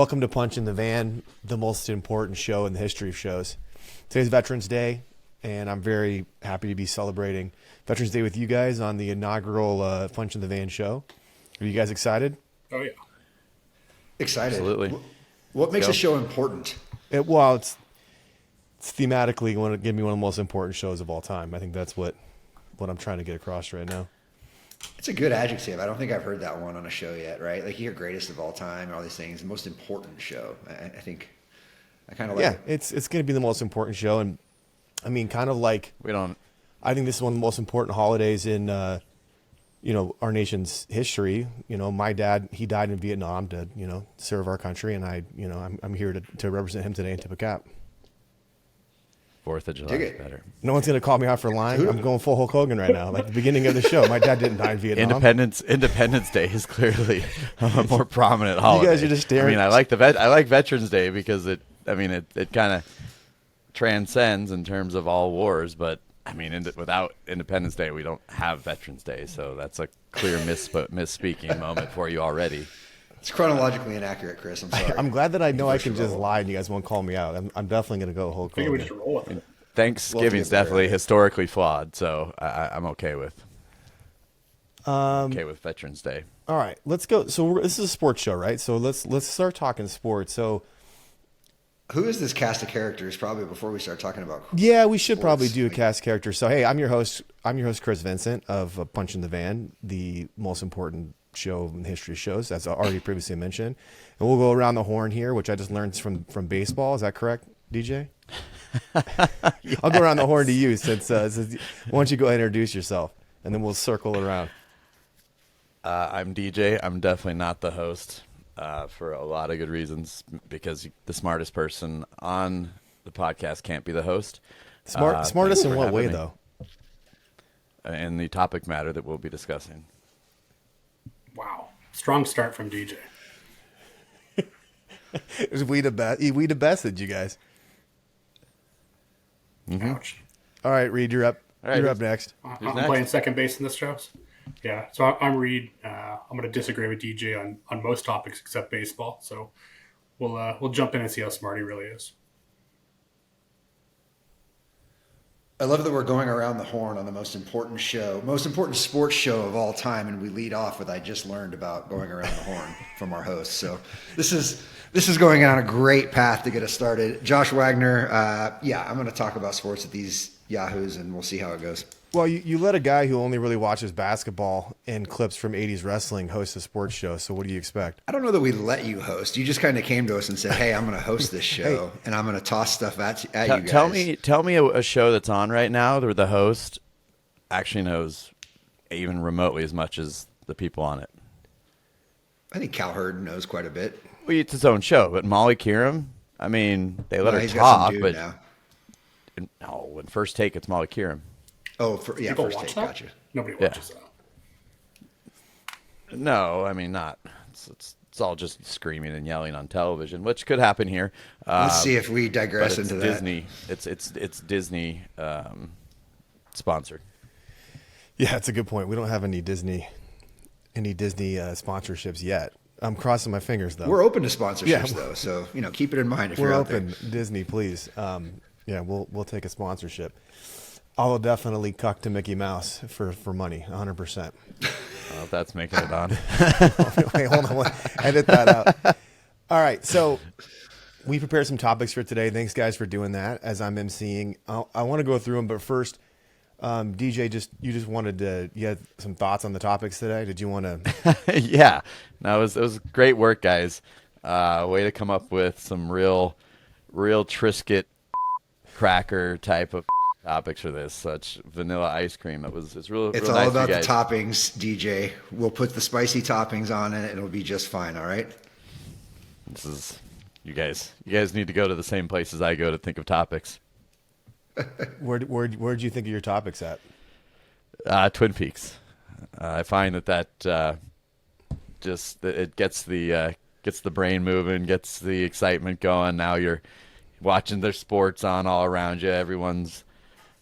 welcome to Punch in the Van, the most important show in the history of shows. Today's Veterans Day, and I'm very happy to be celebrating Veterans Day with you guys on the inaugural Punch in the Van show. Are you guys excited? Oh, yeah. Excited. Absolutely. What makes a show important? It's thematically going to give me one of the most important shows of all time. I think that's what I'm trying to get across right now. It's a good adjective. I don't think I've heard that one on a show yet, right? Like you hear greatest of all time and all these things. The most important show. I think I kind of like it. It's going to be the most important show. And I mean, kind of like I think this is one of the most important holidays in, our nation's history. You know, my dad, he died in Vietnam to, serve our country. And I'm here to represent him today and tip a cap. 4th of July is better. No one's going to call me out for lying. I'm going full Hulk Hogan right now. Like the beginning of the show, my dad didn't die in Vietnam. Independence Day is clearly a more prominent holiday. You guys are just staring. I mean, I like Veterans Day because it kind of transcends in terms of all wars. But I mean, without Independence Day, we don't have Veterans Day. So that's a clear misspeaking moment for you already. It's chronologically inaccurate, Chris. I'm sorry. I'm glad that I know I can just lie and you guys won't call me out. I'm definitely going to go Hulk Hogan. We just roll with it. Thanksgiving's definitely historically flawed, so I'm okay with Veterans Day. All right, let's go. So this is a sports show, right? So let's start talking sports. So who is this cast of characters? Probably before we start talking about. Yeah, we should probably do a cast character. So hey, I'm your host, Chris Vincent of Punch in the Van, the most important show in the history of shows, as I already previously mentioned. And we'll go around the horn here, which I just learned from baseball. Is that correct, DJ? Yes. I'll go around the horn to you since why don't you go ahead and introduce yourself, and then we'll circle around. I'm DJ. I'm definitely not the host for a lot of good reasons, because the smartest person on the podcast can't be the host. Smartest in what way, though? In the topic matter that we'll be discussing. Wow. Strong start from DJ. We the bested you guys. Mm-hmm. Ouch. All right, Reed, you're up. All right, you're up next. I'm playing second base in this show. Yeah, so I'm Reed. I'm going to disagree with DJ on most topics except baseball. So we'll jump in and see how smart he really is. I love that we're going around the horn on the most important sports show of all time, and we lead off with "I just learned about going around the horn" from our host. So this is going on a great path to get us started. Josh Wagner, I'm going to talk about sports with these yahoos, and we'll see how it goes. Well, you let a guy who only really watches basketball and clips from 80s wrestling host a sports show, so what do you expect? I don't know that we let you host. You just kind of came to us and said, hey, I'm going to host this show, and I'm going to toss stuff at you guys. Tell me a show that's on right now where the host actually knows even remotely as much as the people on it. I think Cowherd knows quite a bit. Well, it's his own show, but Molly Kieran, I mean, they let her he's talk, got some but now. no, in First Take, it's Molly Kieran. Oh, People First watch Take, that? gotcha. Nobody watches that. No, I mean, not. It's all just screaming and yelling on television, which could happen here. Let's see if we digress into that. Disney. It's Disney sponsored. Yeah, that's a good point. We don't have any Disney sponsorships yet. I'm crossing my fingers though. We're open to sponsorships though, so keep it in mind if we're you're out open. there. Disney, please. We'll take a sponsorship. I'll definitely cuck to Mickey Mouse for money, 100%. Well, that's making it on. Wait, hold on. Edit that out. All right, so we prepared some topics for today. Thanks, guys, for doing that. As I'm emceeing, I want to go through them, but first, DJ, you had some thoughts on the topics today. Did you want to? Yeah, no, it was great work, guys. Way to come up with some real Triscuit cracker type of topics for this. Such vanilla ice cream. It's real. It's real all nice about the guys. toppings, DJ. We'll put the spicy toppings on it, and it'll be just fine. All right. This is you guys. You guys need to go to the same places I go to think of topics. Where'd you think of your topics at? Twin Peaks. I find that just it gets the brain moving, gets the excitement going. Now you're watching their sports on all around you. Everyone's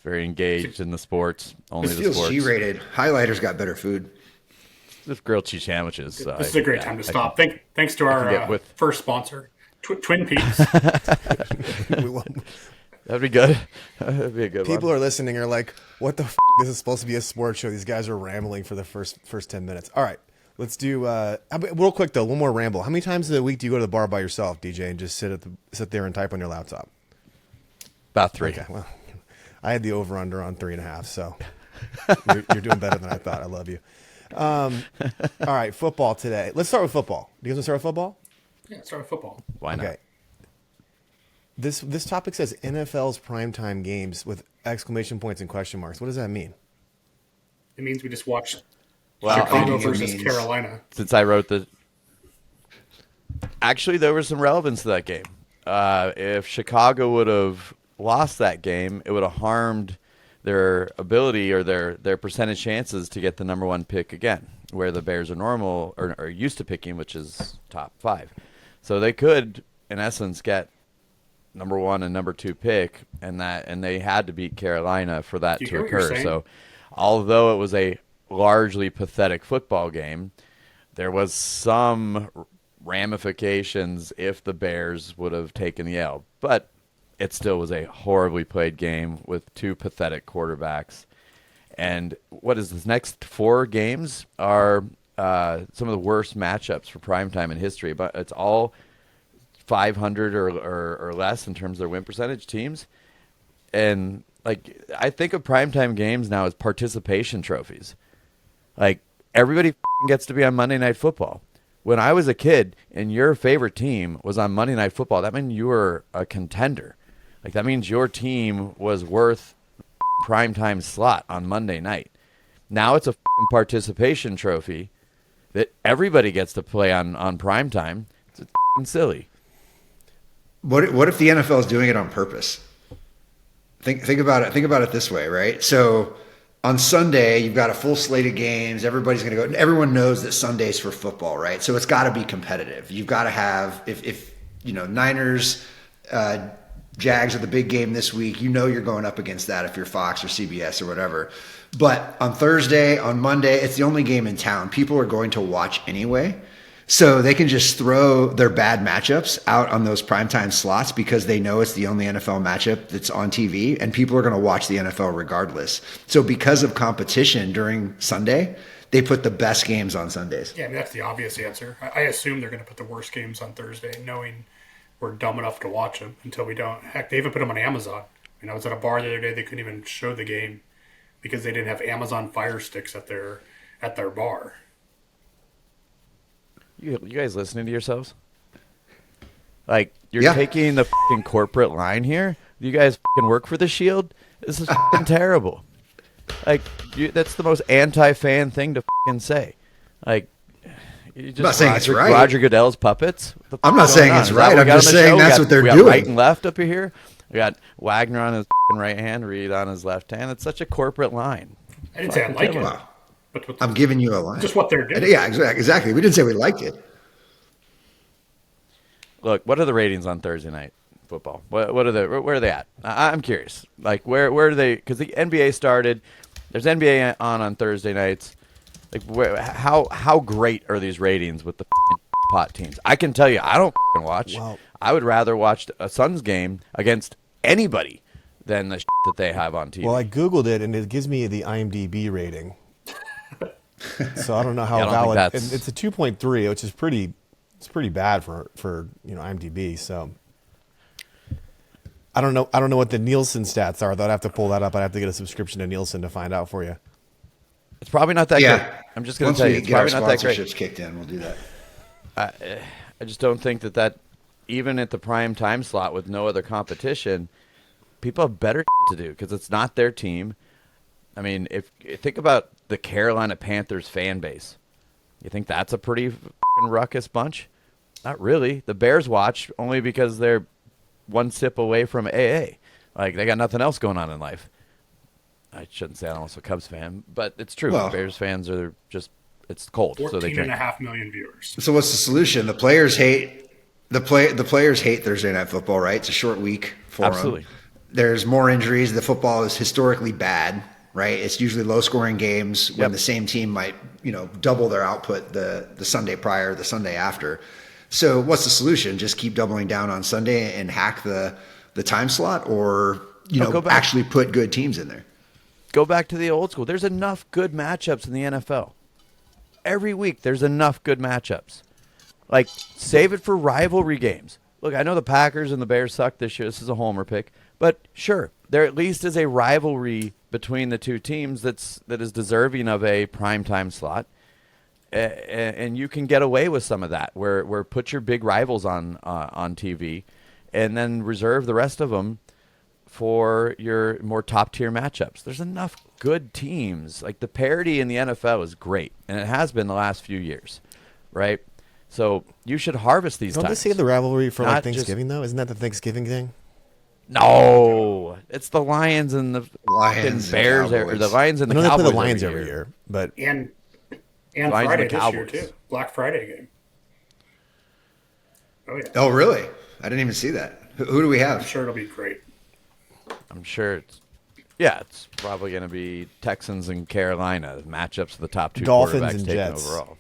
very engaged in the sports. Only It the feels sports. G-rated. Highlighter's got better food. Just grilled cheese sandwiches. So This is a great time to stop. Thanks to can get our with- first sponsor, Twin Peaks. We That'd be good. That'd be a good People one. are listening are like, what the f***? This is supposed to be a sports show. These guys are rambling for the first 10 minutes. All right, let's do real quick though, one more ramble. How many times a week do you go to the bar by yourself, DJ, and just sit there and type on your laptop? About 3. Okay, well, I had the over under on 3.5, so you're doing better than I thought. I love you. All right, football today. Let's start with football. Do you guys want to start with football? Yeah, start with football. Why not? Okay. This topic says NFL's primetime games with exclamation points and question marks. What does that mean? It means we just watched Well, Chicago it versus means- Carolina. Since I wrote actually, there was some relevance to that game. If Chicago would have lost that game, it would have harmed their ability or their percentage chances to get the number 1 pick again, where the Bears are normal or used to picking, which is top 5. So they could, in essence, get number 1 and number 2 pick, and they had to beat Carolina for that Do you to hear what you're occur. saying? So, although it was a largely pathetic football game, there was some ramifications if the Bears would have taken the L. But it still was a horribly played game with 2 pathetic quarterbacks. And what is this? Next 4 games are some of the worst matchups for primetime in history. But it's all 500 or less in terms of their win percentage teams. And like, I think of primetime games now as participation trophies. Like, everybody gets to be on Monday Night Football. When I was a kid and your favorite team was on Monday Night Football, that meant you were a contender. Like, that means your team was worth primetime slot on Monday night. Now it's a participation trophy that everybody gets to play on primetime. It's silly. What if the NFL is doing it on purpose? Think about it. Think about it this way, right? So on Sunday, you've got a full slate of games. Everybody's going to go. Everyone knows that Sunday's for football, right? So it's got to be competitive. You've got to have if Niners, Jags are the big game this week. You know you're going up against that if you're Fox or CBS or whatever. But on Thursday, on Monday, it's the only game in town. People are going to watch anyway. So they can just throw their bad matchups out on those primetime slots because they know it's the only NFL matchup that's on TV, and people are going to watch the NFL regardless. So because of competition during Sunday, they put the best games on Sundays. Yeah, I mean, that's the obvious answer. I assume they're going to put the worst games on Thursday, knowing we're dumb enough to watch them until we don't. Heck, they even put them on Amazon. I was at a bar the other day. They couldn't even show the game because they didn't have Amazon Fire Sticks at their bar. You guys listening to yourselves? Like, you're Yeah. taking the fucking corporate line here? You guys fucking work for the Shield? This is fucking terrible. Like, that's the most anti-fan thing to fucking say. Like, you just not saying it's right. Roger Goodell's puppets? What the I'm not fuck's saying going it's on? Is that right. what we I'm got just on the saying show? that's what they're we got doing. right and left up here. We got Wagner on his fucking right hand, Reed on his left hand. It's such a corporate line. I didn't say I like it, Wow. but I'm giving you a line. just what they're doing. Yeah, exactly. We didn't say we liked it. Look, what are the ratings on Thursday night football? What are they? Where are they at? I'm curious. Like, where are they? Because the NBA started. There's NBA on Thursday nights. Like, how great are these ratings with the pot teams? I can tell you, I don't watch. Wow. I would rather watch a Suns game against anybody than the that they have on TV. Well, I Googled it, and it gives me the IMDb rating. So I don't know how Yeah, I don't think valid. that's- And it's a 2.3, which is pretty. It's pretty bad for IMDb. So I don't know. I don't know what the Nielsen stats are. Though I'd have to pull that up. I'd have to get a subscription to Nielsen to find out for you. it's probably not that great. Yeah. I'm just going Once to tell we you, it's get our probably not that great. sponsorships kicked in, we'll do that. I just don't think that even at the prime time slot with no other competition, people have better to do because it's not their team. I mean, if think about the Carolina Panthers fan base, you think that's a pretty fucking ruckus bunch? Not really. The Bears watch only because they're one sip away from AA. Like, they got nothing else going on in life. I shouldn't say I'm also a Cubs fan, but it's true. Well- Bears fans are just, it's cold, so they drink. 14.5 million viewers. So what's the solution? The players hate the players hate Thursday night football, right? It's a short week for Absolutely. them. There's more injuries. The football is historically bad right? It's usually low scoring games when Yep. the same team might, double their output the Sunday prior, the Sunday after. So what's the solution? Just keep doubling down on Sunday and hack the time slot, or, go back. actually put good teams in there? Go back to the old school. There's enough good matchups in the NFL. Every week, there's enough good matchups. Like, save it for rivalry games. Look, I know the Packers and the Bears suck this year. This is a homer pick. But sure, there at least is a rivalry between the two teams that is deserving of a primetime slot. And you can get away with some of that, where put your big rivals on TV, and then reserve the rest of them for your more top tier matchups. There's enough good teams. Like, the parity in the NFL is great, and it has been the last few years, right? So you should harvest these. Don't times. they save the rivalry for Not like Thanksgiving though? Isn't that the Thanksgiving thing? No, it's the Lions and the Lions fucking Bears, and or the Lions and I the know Cowboys. they play the Lions every year, but And Lions Friday and the this year Cowboys. too. Black Friday game. Oh yeah. Oh, really? I didn't even see that. Who do we I'm have? sure it'll be great. I'm sure it's probably going to be Texans and Carolina matchups of the top two Dolphins quarterbacks and taken Jets. overall.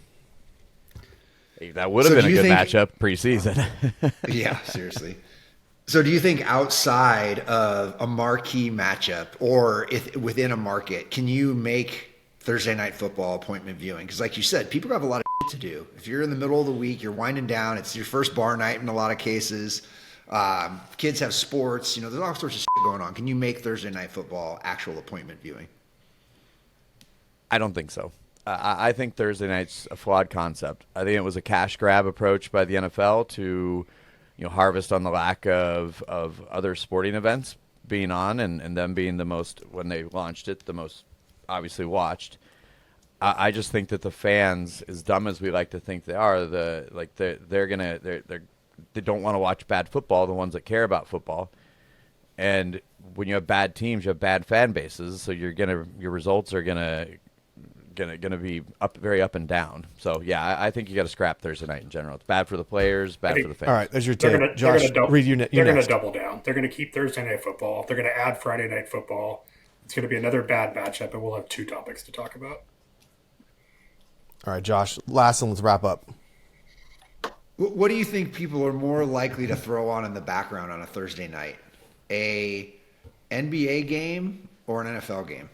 Hey, that would have So been a do you good think- matchup preseason. Yeah, seriously. So do you think outside of a marquee matchup, or if within a market, can you make Thursday night football appointment viewing? Because like you said, people have a lot of shit to do. If you're in the middle of the week, you're winding down, it's your first bar night in a lot of cases. Kids have sports, there's all sorts of shit going on. Can you make Thursday night football actual appointment viewing? I don't think so. I think Thursday night's a flawed concept. I think it was a cash grab approach by the NFL to harvest on the lack of other sporting events being on, and them being the most, when they launched it, the most obviously watched. I just think that the fans, as dumb as we like to think they are, they don't want to watch bad football, the ones that care about football. And when you have bad teams, you have bad fan bases, so your results are gonna be very up and down. So yeah, I think you got to scrap Thursday night in general. It's bad for the players, bad for the fans. all right, there's your They're take. gonna, Josh, they're gonna, read you they're gonna next. double down. They're gonna keep Thursday night football. They're gonna add Friday night football. It's gonna be another bad matchup, and we'll have two topics to talk about. All right, Josh, last one, let's wrap up. What do you think people are more likely to throw on in the background on a Thursday night? A NBA game or an NFL game?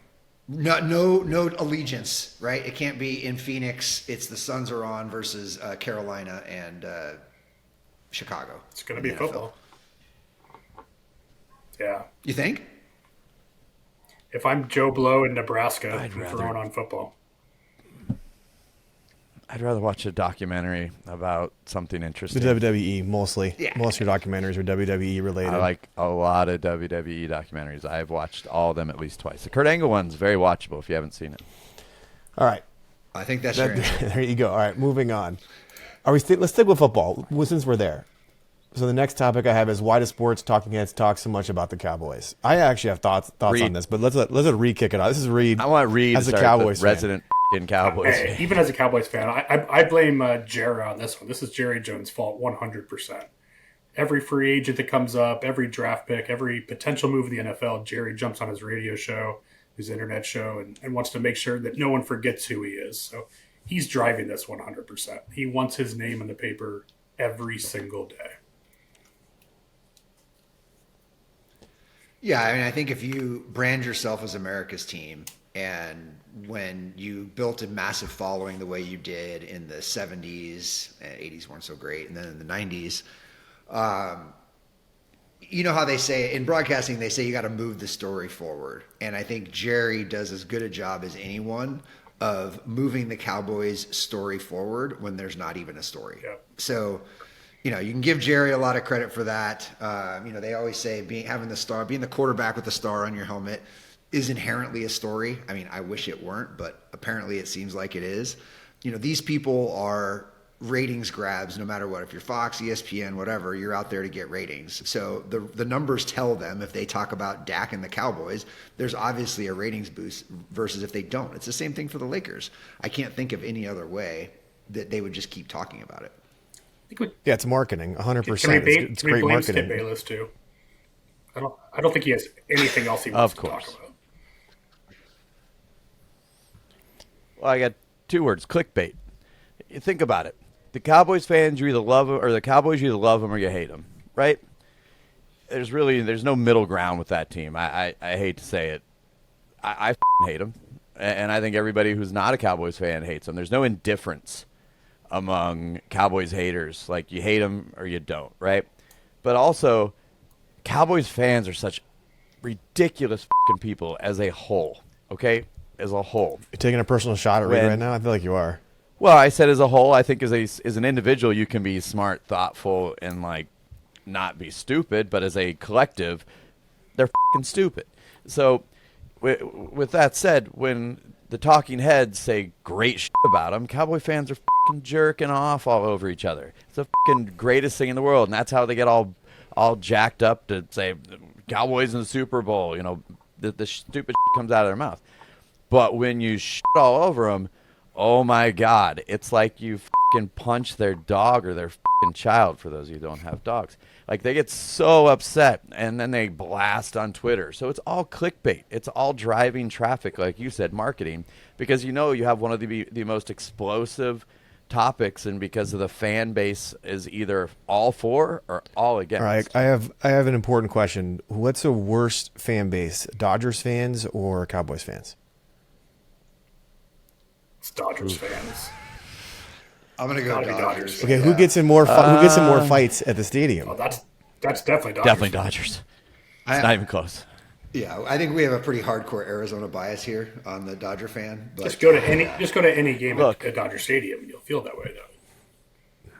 No allegiance, right? It can't be in Phoenix. It's the Suns are on versus Carolina and Chicago. It's gonna in be the NFL. football. Yeah. You think? If I'm Joe Blow in Nebraska, I'd I'm rather- throwing on football. I'd rather watch a documentary about something The interesting. WWE mostly. Yeah. Most of your documentaries are WWE related. I like a lot of WWE documentaries. I've watched all of them at least twice. The Kurt Angle one's very watchable if you haven't seen it. All right, I think that's your answer. there you go. All right, moving on. Let's stick with football since we're there. So the next topic I have is, why do sports talking heads talk so much about the Cowboys? I actually have thoughts Reed. on this, but let's let Reed kick it out. This is Reed. I want Reed as to a start Cowboys the fan. resident f***ing Cowboys Hey, fan. even as a Cowboys fan, I blame Jerry on this one. This is Jerry Jones' fault 100%. Every free agent that comes up, every draft pick, every potential move of the NFL, Jerry jumps on his radio show, his internet show, and wants to make sure that no one forgets who he is. So he's driving this 100%. He wants his name in the paper every single day. Yeah, I mean, I think if you brand yourself as America's team, and when you built a massive following the way you did in the 70s, 80s weren't so great, and then in the 90s, you know how they say in broadcasting, they say you got to move the story forward. And I think Jerry does as good a job as anyone of moving the Cowboys story forward when there's not even a story. Yep. So, you can give Jerry a lot of credit for that. They always say being the quarterback with the star on your helmet is inherently a story. I mean, I wish it weren't, but apparently it seems like it is. These people are ratings grabs no matter what. If you're Fox, ESPN, whatever, you're out there to get ratings. So the numbers tell them if they talk about Dak and the Cowboys, there's obviously a ratings boost versus if they don't. It's the same thing for the Lakers. I can't think of any other way that they would just keep talking about it. Yeah, it's marketing, 100%. It's Can we great blame Skip marketing. Bayless too? I don't think he has anything else he wants Of to course. talk about. Well, I got 2 words: clickbait. You think about it. The Cowboys fans, you either love them, or the Cowboys, you either love them or you hate them, right? There's no middle ground with that team. I hate to say it. I f***ing hate them, and I think everybody who's not a Cowboys fan hates them. There's no indifference among Cowboys haters. Like, you hate them or you don't, right? But also, Cowboys fans are such ridiculous f***ing people as a whole, okay? As a whole. You're taking a personal shot at Reed right now? I feel like you are. Well, I said as a whole. I think as an individual, you can be smart, thoughtful, and, like, not be stupid. But as a collective, they're f***ing stupid. So, with that said, when the talking heads say great shit about them, Cowboy fans are f***ing jerking off all over each other. It's the f***ing greatest thing in the world, and that's how they get all jacked up to say Cowboys in the Super Bowl. You know, the stupid shit comes out of their mouth. But when you shit all over them, oh my God, it's like you f***ing punch their dog or their f***ing child, for those of you who don't have dogs. Like, they get so upset, and then they blast on Twitter. So it's all clickbait. It's all driving traffic, like you said, marketing, because you know you have one of the most explosive topics, and because of the fan base is either all for or all against. All right, I have an important question. What's the worst fan base, Dodgers fans or Cowboys fans? It's Dodgers fans. I'm gonna go Gotta be Dodgers. Okay, who gets in more fights at the stadium? Oh, that's definitely Dodgers. Definitely Dodgers. It's not even close. Yeah, I think we have a pretty hardcore Arizona bias here on the Dodger fan. But Just go to any game Look. at Dodger Stadium, and you'll feel that way though.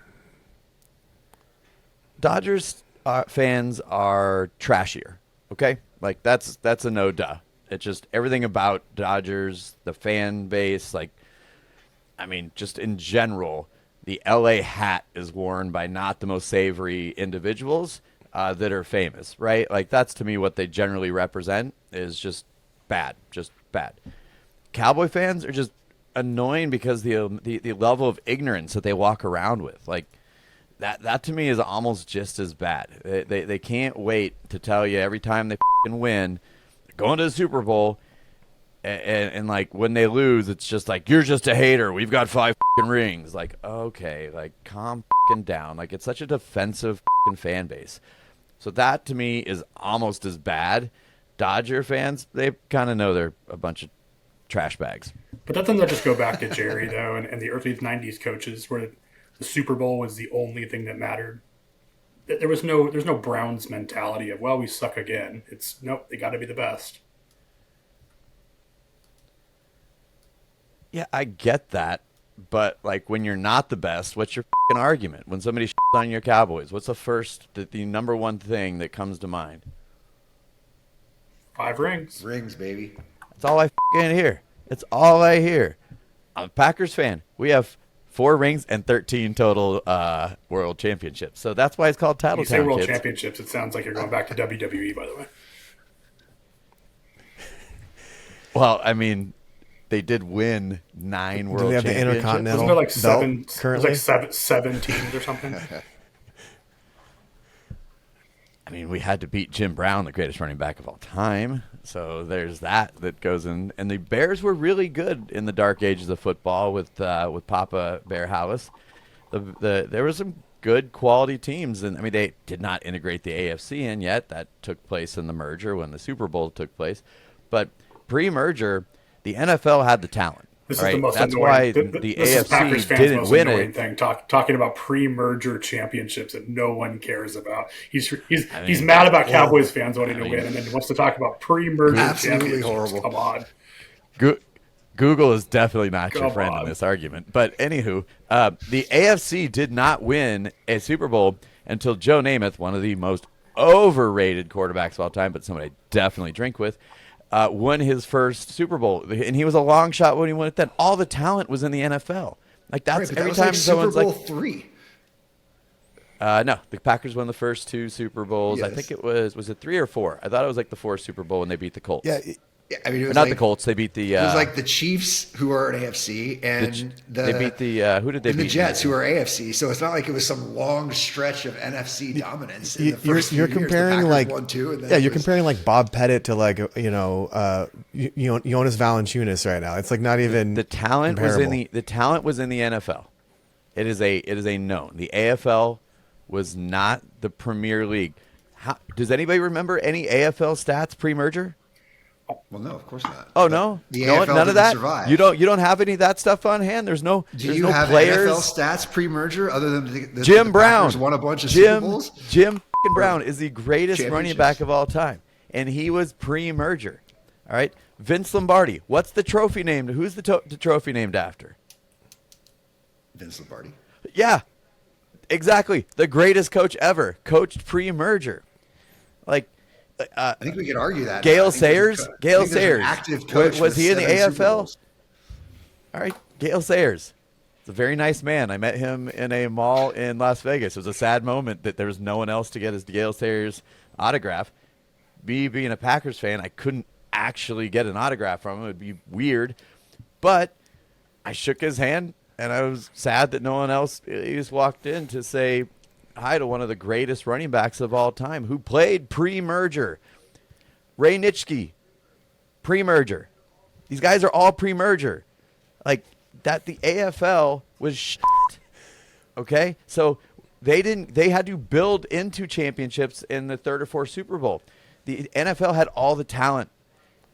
Dodgers fans are trashier. Okay, like that's a no duh. It's just everything about Dodgers, the fan base, like, I mean, just in general, the LA hat is worn by not the most savory individuals that are famous, right? Like, that's to me what they generally represent is just bad. Cowboy fans are just annoying because the level of ignorance that they walk around with, like, that to me is almost just as bad. They can't wait to tell you every time they f***ing win, they're going to the Super Bowl. And like, when they lose, it's just like, you're just a hater. We've got 5 f***ing rings. Like, okay, like, calm f***ing down. Like, it's such a defensive f***ing fan base. So that, to me, is almost as bad. Dodger fans, they kind of know they're a bunch of trash bags. But doesn't that just go back to Jerry, though, and the early 90s coaches, where the Super Bowl was the only thing that mattered? There's no Browns mentality of, well, we suck again. It's, nope, they got to be the best. Yeah, I get that, but like, when you're not the best, what's your f***ing argument? When somebody shits on your Cowboys, what's the number one thing that comes to mind? 5 rings. rings, baby. That's all I f***ing hear. It's all I hear. I'm a Packers fan. We have 4 rings and 13 total world championships. So that's why it's called Title You say Town, world kids. championships, it sounds like you're going back to WWE, by the way. Well, I mean, they did win 9 world Do they have the championships. Intercontinental Wasn't there like belt seven? currently? It was like seven teams or something. I mean, we had to beat Jim Brown, the greatest running back of all time. So there's that goes in. And the Bears were really good in the dark ages of football with Papa Bear Hallis. There were some good quality teams, and I mean, they did not integrate the AFC in yet. That took place in the merger when the Super Bowl took place. But pre-merger, the NFL had the talent. This right? is the most That's annoying. why This the is Packers AFC fans' didn't most win annoying it. thing. Talking about pre-merger championships that no one cares about. He's mad about Cowboys fans wanting to win, and then wants to talk about pre-merger Absolutely championships. horrible. Come on. Google is definitely not your Come friend on. in this argument. But anywho, the AFC did not win a Super Bowl until Joe Namath, one of the most overrated quarterbacks of all time, but somebody I definitely drink with, won his first Super Bowl. And he was a long shot when he won it then. All the talent was in the NFL. Like, that's Right, but every that was time like someone's Super Bowl like, 3. no, the Packers won the first 2 Super Bowls. I Yes. think it was it 3 or 4? I thought it was like the 4th Super Bowl when they beat the Colts. Yeah, I mean, it Or was not like, the Colts. They beat the. it was like the Chiefs, who are an AFC, and they beat the. Who did they and beat? the Jets, who are AFC. So it's not like it was some long stretch of NFC dominance in the You're, first few you're years. The comparing Packers like won two, and then yeah, it you're was- comparing like Bob Pettit to like Jonas Valanciunas right now. It's like not even The talent comparable. the talent was in the NFL. It is a known. The AFL was not the Premier League. Does anybody remember any AFL stats pre-merger? Well, no, of course not. Oh But no, the no, AFL none of didn't that. survive. You don't have any of that stuff on hand. There's no. Do there's you no have players. NFL stats pre-merger other than the Jim the Brown Packers won a bunch of Super Bowls? Jim f***ing Brown is the greatest running Championships. back of all time, and he was pre-merger. All right, Vince Lombardi. What's the trophy named? Who's the trophy named after? Vince Lombardi. Yeah, exactly. The greatest coach ever. Coached pre-merger. Like, I think we could argue that. Gail I think there's Sayers? a co- I Gail think there's an Sayers. active coach. Was with he in the 7 Super AFL? Bowls. all right, Gail Sayers. He's a very nice man. I met him in a mall in Las Vegas. It was a sad moment that there was no one else to get his Gail Sayers autograph. Me being a Packers fan, I couldn't actually get an autograph from him. It would be weird. But I shook his hand, and I was sad that no one else he just walked in to say hi to one of the greatest running backs of all time who played pre-merger. Ray Nitschke, pre-merger. These guys are all pre-merger. Like that, the AFL was shit. Okay, so they didn't. They had to build into championships in the third or fourth Super Bowl. The NFL had all the talent.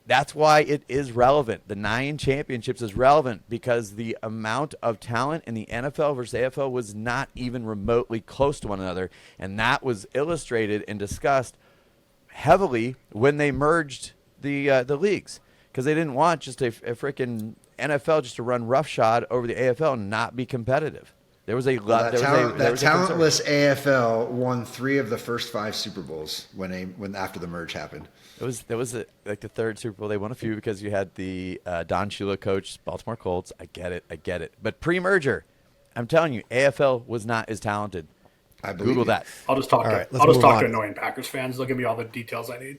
That's why it is relevant. The 9 championships is relevant because the amount of talent in the NFL versus AFL was not even remotely close to one another, and that was illustrated and discussed heavily when they merged the leagues, because they didn't want just a freaking NFL just to run roughshod over the AFL and not be competitive. There was a That, there talent, was a that concern. talentless AFL won 3 of the first 5 Super Bowls when after the merge happened. That was like the third Super Bowl. They won a few because you had the Don Shula coach, Baltimore Colts. I get it. But pre-merger, I'm telling you, AFL was not as talented. I believe Google you. that. I'll just talk. All right, let's I'll just move talk on. to annoying Packers fans. They'll give me all the details I need.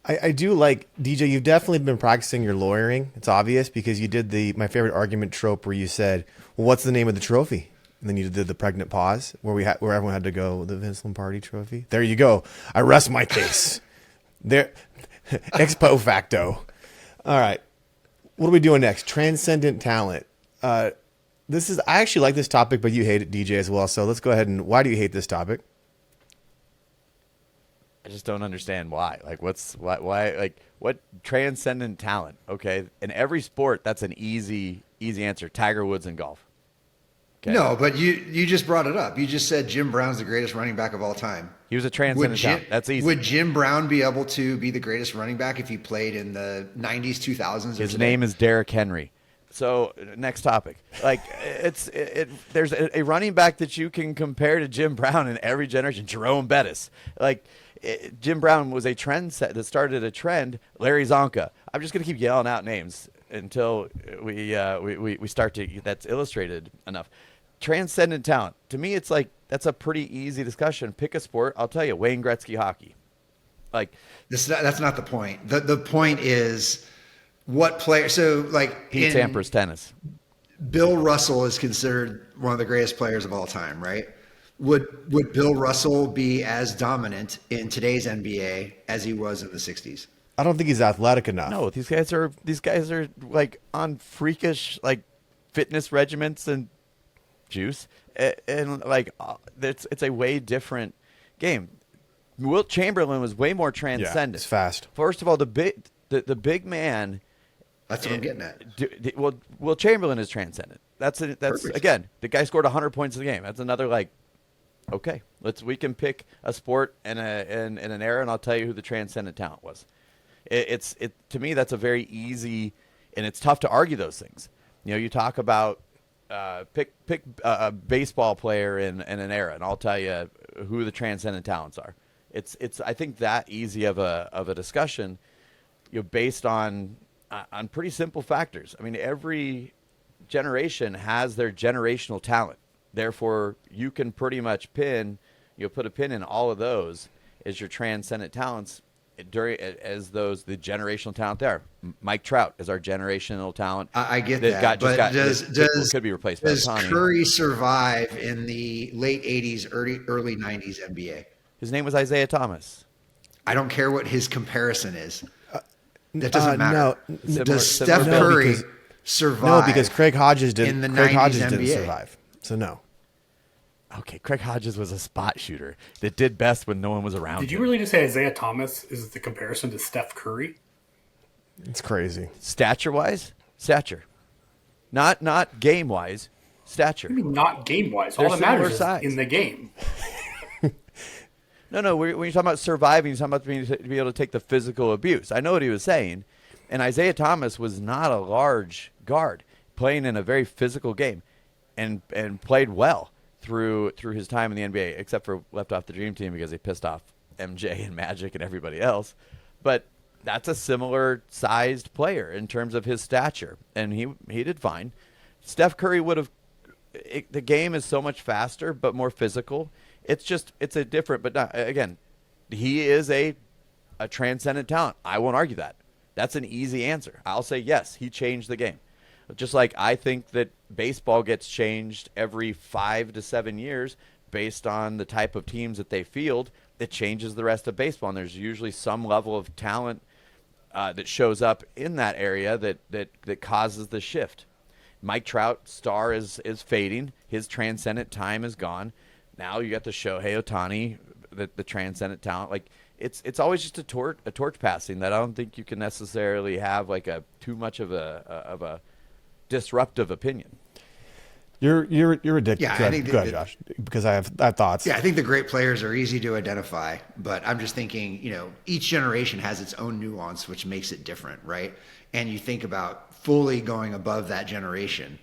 I do like DJ. You've definitely been practicing your lawyering. It's obvious because you did my favorite argument trope where you said, "Well, what's the name of the trophy?" And then you did the pregnant pause where where everyone had to go the Vince Lombardi Trophy. There you go. I rest my case. There, expo facto. All right, what are we doing next? Transcendent talent. I actually like this topic, but you hate it, DJ, as well. So let's go ahead and. Why do you hate this topic? I just don't understand why. Like, why? Like, what transcendent talent? Okay, in every sport, that's an easy answer. Tiger Woods in golf. Okay. No, but you just brought it up. You just said Jim Brown's the greatest running back of all time. He was a transcendent talent. That's easy. Would Jim Brown be able to be the greatest running back if he played in the 90s, 2000s? His name is Derrick Henry. So next topic. Like there's a running back that you can compare to Jim Brown in every generation. Jerome Bettis. Like Jim Brown was a trend set that started a trend. Larry Zonka. I'm just gonna keep yelling out names until we start to. That's illustrated enough. Transcendent talent. To me, it's like that's a pretty easy discussion. Pick a sport. I'll tell you, Wayne Gretzky hockey. Like That's not the point. The point is what player. So like Pete Sampras tennis. Bill Russell is considered one of the greatest players of all time, right? Would Bill Russell be as dominant in today's NBA as he was in the 60s? I don't think he's athletic enough. No, these guys are like on freakish like fitness regimens and juice, and like it's a way different game. Wilt Chamberlain was way more transcendent. Yeah, it's fast. First of all, the big man. That's what I'm getting at. Wilt Chamberlain is transcendent. That's Perfect. again, the guy scored 100 points in the game. That's another like. Okay, we can pick a sport and an era, and I'll tell you who the transcendent talent was. It's to me that's a very easy, and it's tough to argue those things. You know, you talk about pick a baseball player in an era, and I'll tell you who the transcendent talents are. It's I think that easy of a discussion, you know, based on pretty simple factors. I mean, every generation has their generational talent. Therefore, you can pretty much put a pin in all of those as your transcendent talents. the generational talent there. Mike Trout is our generational talent. I get that, but could be replaced by does Ohtani. Curry survive in the late 80s, early 90s NBA? His name was Isaiah Thomas. I don't care what his comparison is. That doesn't matter. No, does Steph Curry survive? No, because Craig Hodges didn't. in the Craig 90s Hodges NBA? didn't survive. So no. Okay, Craig Hodges was a spot shooter that did best when no one was around. Did you really just say Isaiah Thomas is the comparison to Steph Curry? It's crazy. Stature-wise? Stature. Not game-wise. Stature. I mean, not game-wise. They're All that matters similar is size. in the game. No. When you're talking about surviving, you're talking about being to be able to take the physical abuse. I know what he was saying. And Isaiah Thomas was not a large guard, playing in a very physical game, and played well through his time in the NBA, except for left off the Dream Team because he pissed off MJ and Magic and everybody else. But that's a similar sized player in terms of his stature, and he did fine. Steph Curry would have. The game is so much faster, but more physical. It's a different, but not, again, he is a transcendent talent. I won't argue that. That's an easy answer. I'll say yes, he changed the game. Just like I think that baseball gets changed every 5 to 7 years based on the type of teams that they field, it changes the rest of baseball. And there's usually some level of talent that shows up in that area that causes the shift. Mike Trout's star is fading. His transcendent time is gone. Now you got the Shohei Ohtani, the transcendent talent. Like it's always just a torch passing that I don't think you can necessarily have like a too much of a disruptive opinion. You're ridiculous. Yeah, I think go ahead, Josh, because I have thoughts. Yeah, I think the great players are easy to identify, but I'm just thinking, each generation has its own nuance, which makes it different, right? And you think about fully going above that generation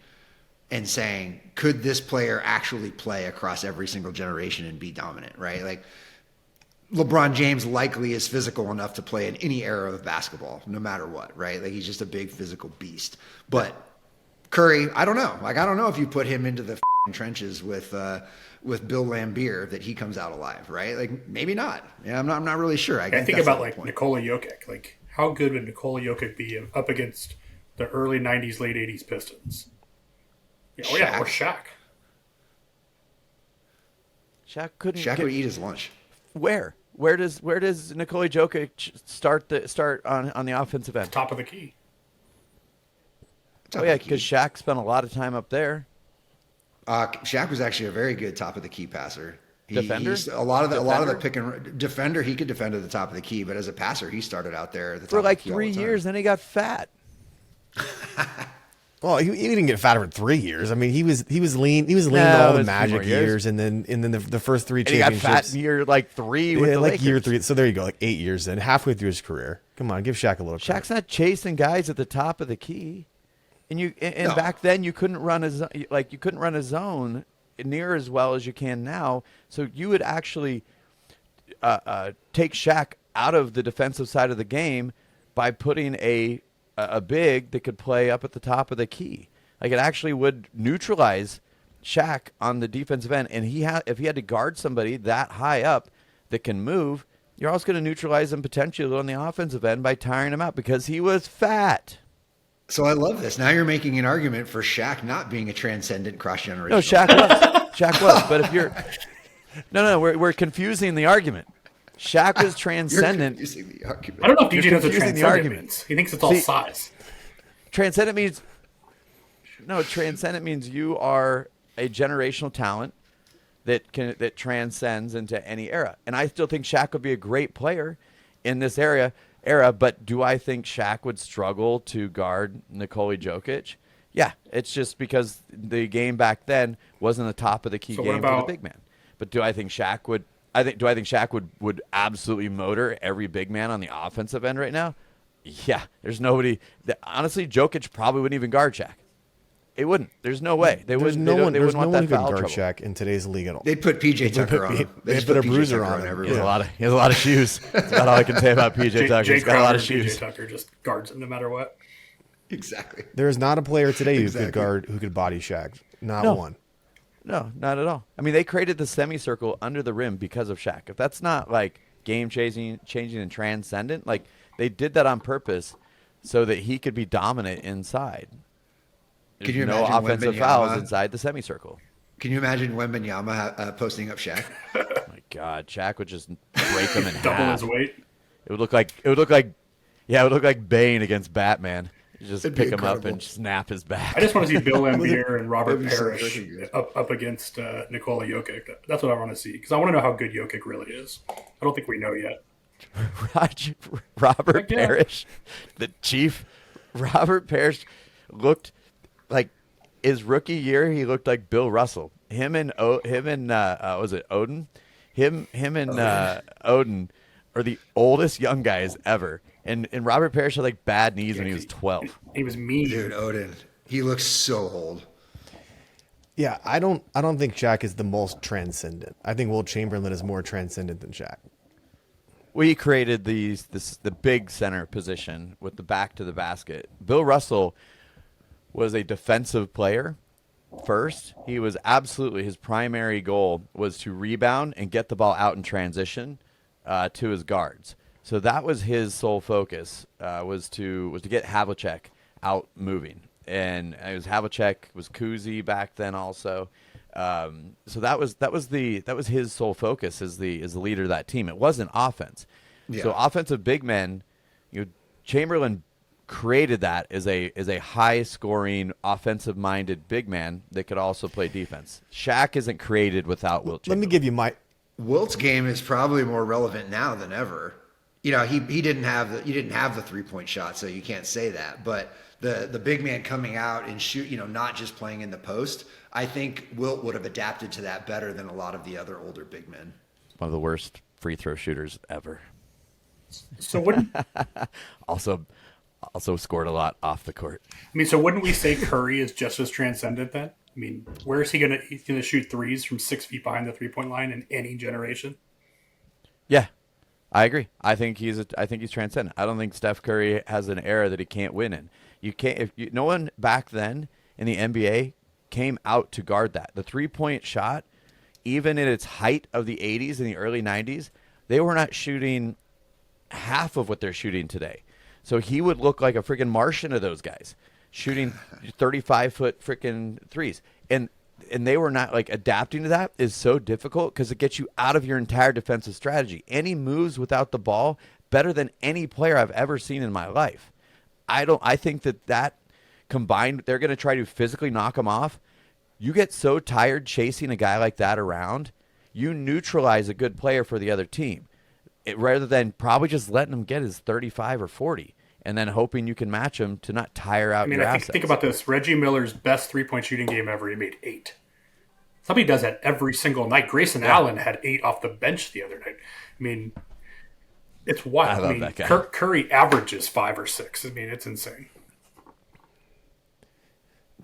and saying, could this player actually play across every single generation and be dominant, right? Like LeBron James likely is physical enough to play in any era of basketball, no matter what, right? Like he's just a big physical beast. But Curry, I don't know. Like I don't know if you put him into the trenches with Bill Laimbeer that he comes out alive, right? Like maybe not. Yeah, I'm not really sure. I think about like Nikola Jokic. Like how good would Nikola Jokic be up against the early '90s, late '80s Pistons? Oh yeah, or Shaq. Shaq couldn't. Shaq would eat his lunch. Where does Nikola Jokic start on the offensive end? Top of the key. Oh yeah, because Shaq spent a lot of time up there. Shaq was actually a very good top of the key passer. Defender. A lot of the pick and defender. He could defend at the top of the key, but as a passer, he started out there at the top for like of the key 3 years. Then he got fat. Well, he didn't get fatter for 3 years. I mean, he was lean. He was lean all the Magic years, and then the first three championships. He got fat in year like 3 with the like Lakers. year 3. So there you go, like 8 years in, halfway through his career. Come on, give Shaq a little credit. Shaq's not chasing guys at the top of the key, and No. back then you couldn't run a zone near as well as you can now. So you would actually take Shaq out of the defensive side of the game by putting a big that could play up at the top of the key. Like it actually would neutralize Shaq on the defensive end. And if he had to guard somebody that high up that can move, you're also going to neutralize him potentially on the offensive end by tiring him out because he was fat. So I love this. Now you're making an argument for Shaq not being a transcendent cross-generational. No, Shaq was. Shaq was. But if you're we're confusing the argument. Shaq was transcendent. You're confusing the argument. I don't know if DJ knows what confusing the transcendent argument. means. He thinks it's all size. Transcendent means you are a generational talent that transcends into any era. And I still think Shaq would be a great player in this era, but do I think Shaq would struggle to guard Nikola Jokic? Yeah, it's just because the game back then wasn't the top of the key game for the big man. But do I think Shaq would would absolutely motor every big man on the offensive end right now? Yeah, there's nobody. Honestly, Jokic probably wouldn't even guard Shaq. It wouldn't. There's no way. They wouldn't want that foul who could guard trouble. Shaq in today's league at all. They'd put PJ Tucker on him. They put a bruiser on him. everyone. He has a lot of shoes. That's about all I can say about PJ Tucker. Jay He's got a lot of Crowder and shoes. PJ Tucker just guards him no matter what. Exactly. There is not a player today Exactly. who could body Shaq. Not No. one. No, not at all. I mean, they created the semicircle under the rim because of Shaq. If that's not like game changing and transcendent. Like they did that on purpose so that he could be dominant inside. There's Can you no imagine offensive Wembanyama? fouls inside the semicircle. Can you imagine Wembanyama posting up Shaq? Oh my God, Shaq would just break him in Double half. his weight. It would look like Bane against Batman. You just It'd be pick him up incredible. and snap his back. I just want to see Bill Laimbeer and Robert That'd be so Parrish freaking good. up against Nikola Jokic. That's what I want to see because I want to know how good Jokic really is. I don't think we know yet. Robert Heck yeah. Parrish, the chief. Robert Parrish looked like his rookie year. He looked like Bill Russell. Him and was it Odin? Him and Odin are the oldest young guys ever. And Robert Parrish had like bad knees when he was 12. He was mean. Dude, Odin, he looks so old. Yeah, I don't think Shaq is the most transcendent. I think Wilt Chamberlain is more transcendent than Shaq. We created the big center position with the back to the basket. Bill Russell was a defensive player first. He was absolutely, his primary goal was to rebound and get the ball out in transition to his guards. So that was his sole focus, was to get Havlicek out moving. And it was Havlicek, was Kuzi back then also. So that was his sole focus as the leader of that team. It wasn't offense. Yeah. So offensive big men, Chamberlain created that as a high scoring offensive minded big man that could also play defense. Shaq isn't created without Wilt Chamberlain. Let me give you my Wilt's game is probably more relevant now than ever. He didn't have the 3-point shot, so you can't say that. But the big man coming out and shoot, not just playing in the post, I think Wilt would have adapted to that better than a lot of the other older big men. One of the worst free throw shooters ever. So wouldn't Also scored a lot off the court. so wouldn't we say Curry is just as transcendent then? I mean, where is he gonna? He's gonna shoot threes from 6 feet behind the 3-point line in any generation. Yeah, I agree. I think he's transcendent. I don't think Steph Curry has an era that he can't win in. No one back then in the NBA came out to guard that. The 3-point shot, even at its height of the 80s and the early 90s, they were not shooting half of what they're shooting today. So he would look like a freaking Martian to those guys, shooting 35-foot freaking threes. And they were not, like, adapting to that is so difficult because it gets you out of your entire defensive strategy. And he moves without the ball better than any player I've ever seen in my life. I think that combined, they're going to try to physically knock him off. You get so tired chasing a guy like that around, you neutralize a good player for the other team. Rather than probably just letting him get his 35 or 40 and then hoping you can match him to not tire out your assets. Think about this. Reggie Miller's best 3-point shooting game ever, he made 8. Somebody does that every single night. Grayson Allen had 8 off the bench the other night. I mean, it's wild. I love that guy. Curry averages 5 or 6. I mean, it's insane.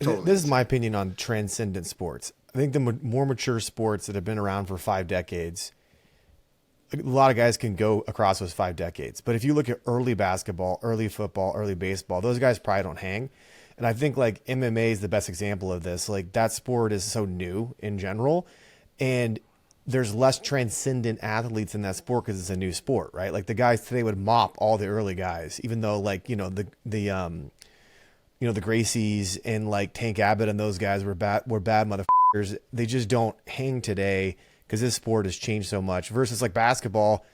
Totally. This is my opinion on transcendent sports. I think the more mature sports that have been around for 5 decades, a lot of guys can go across those 5 decades. But if you look at early basketball, early football, early baseball, those guys probably don't hang. And I think like MMA is the best example of this. Like that sport is so new in general, and there's less transcendent athletes in that sport because it's a new sport, right? Like the guys today would mop all the early guys, even though like, the Gracies and like Tank Abbott and those guys were bad motherfuckers. They just don't hang today because this sport has changed so much versus like basketball.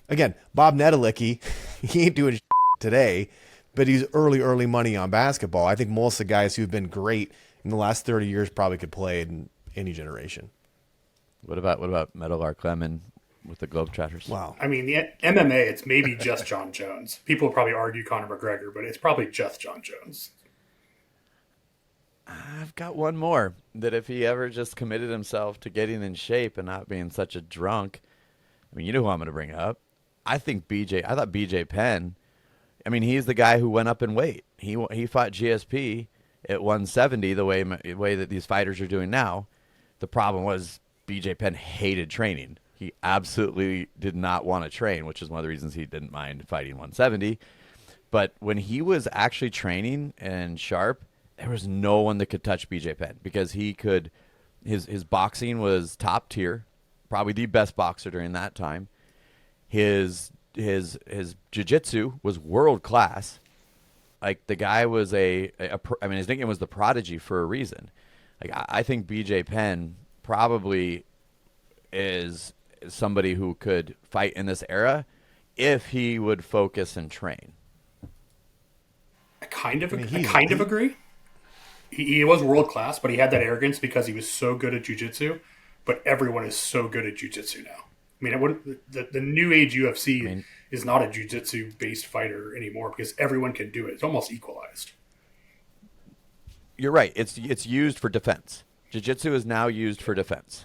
Again, Bob Nedelicki, he ain't doing today, but he's early money on basketball. I think most of the guys who've been great in the last 30 years probably could play in any generation. What about Meadowlark Lemon with the Globetrotters? Wow. I mean, the MMA, it's maybe just John Jones. People will probably argue Conor McGregor, but it's probably just John Jones. I've got one more, that if he ever just committed himself to getting in shape and not being such a drunk, I mean, you know who I'm going to bring up. I thought BJ Penn, I mean, he's the guy who went up in weight. He fought GSP at 170 the way that these fighters are doing now. The problem was BJ Penn hated training. He absolutely did not want to train, which is one of the reasons he didn't mind fighting 170. But when he was actually training and sharp, there was no one that could touch BJ Penn because his boxing was top tier, probably the best boxer during that time. His jiu-jitsu was world class. Like the guy was I mean, his nickname was the Prodigy for a reason. Like I think BJ Penn probably is somebody who could fight in this era if he would focus and train. I kind of agree. He was world class, but he had that arrogance because he was so good at jiu-jitsu. But everyone is so good at jiu-jitsu now. I mean, the new age UFC is not a jiu-jitsu based fighter anymore because everyone can do it. It's almost equalized. You're right. It's used for defense. Jiu-jitsu is now used for defense.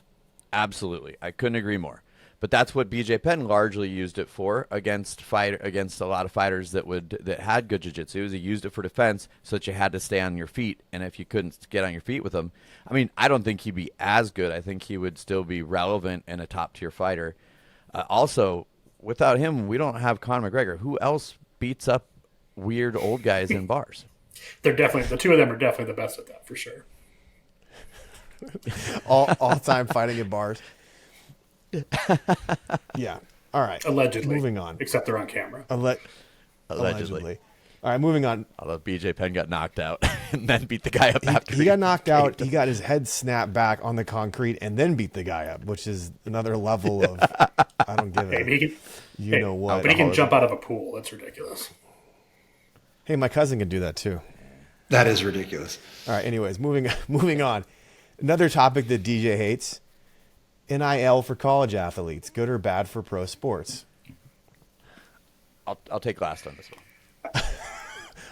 Absolutely. I couldn't agree more. But that's what BJ Penn largely used it for against a lot of fighters that had good jiu-jitsu. He used it for defense so that you had to stay on your feet. And if you couldn't get on your feet with him, I mean, I don't think he'd be as good. I think he would still be relevant and a top-tier fighter. Also, without him, we don't have Conor McGregor. Who else beats up weird old guys in bars? The two of them are definitely the best at that for sure. all time fighting at bars. Yeah. All right. Allegedly. Moving on. Except they're on camera. Allegedly. All right, moving on. Although BJ Penn got knocked out and then beat the guy up after he got knocked out. He got his head snapped back on the concrete and then beat the guy up, which is another level of I don't give a know what. But he can jump out of a pool. That's ridiculous. Hey, my cousin can do that too. That is ridiculous. All right. Anyways, moving on. Another topic that DJ hates: NIL for college athletes. Good or bad for pro sports? I'll take last on this one.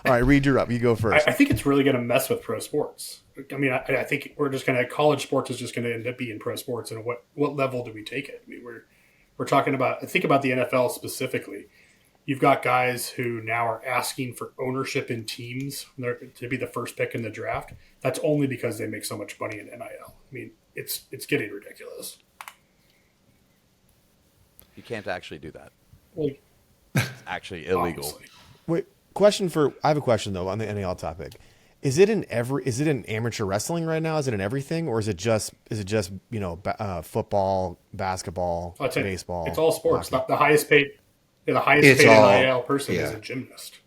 All right, Reed, you're up. You go first. I think it's really going to mess with pro sports. I mean, I think we're just going to college sports is just going to end up being pro sports. And what level do we take it? I mean, we're talking about. Think about the NFL specifically. You've got guys who now are asking for ownership in teams to be the first pick in the draft. That's only because they make so much money in NIL. I mean, it's getting ridiculous. You can't actually do that. Well, it's actually illegal. Obviously. Wait, I have a question though on the NIL topic. Is it in amateur wrestling right now? Is it in everything, or is it just football, basketball, baseball? It's all sports. Hockey? The highest paid NIL person is a gymnast.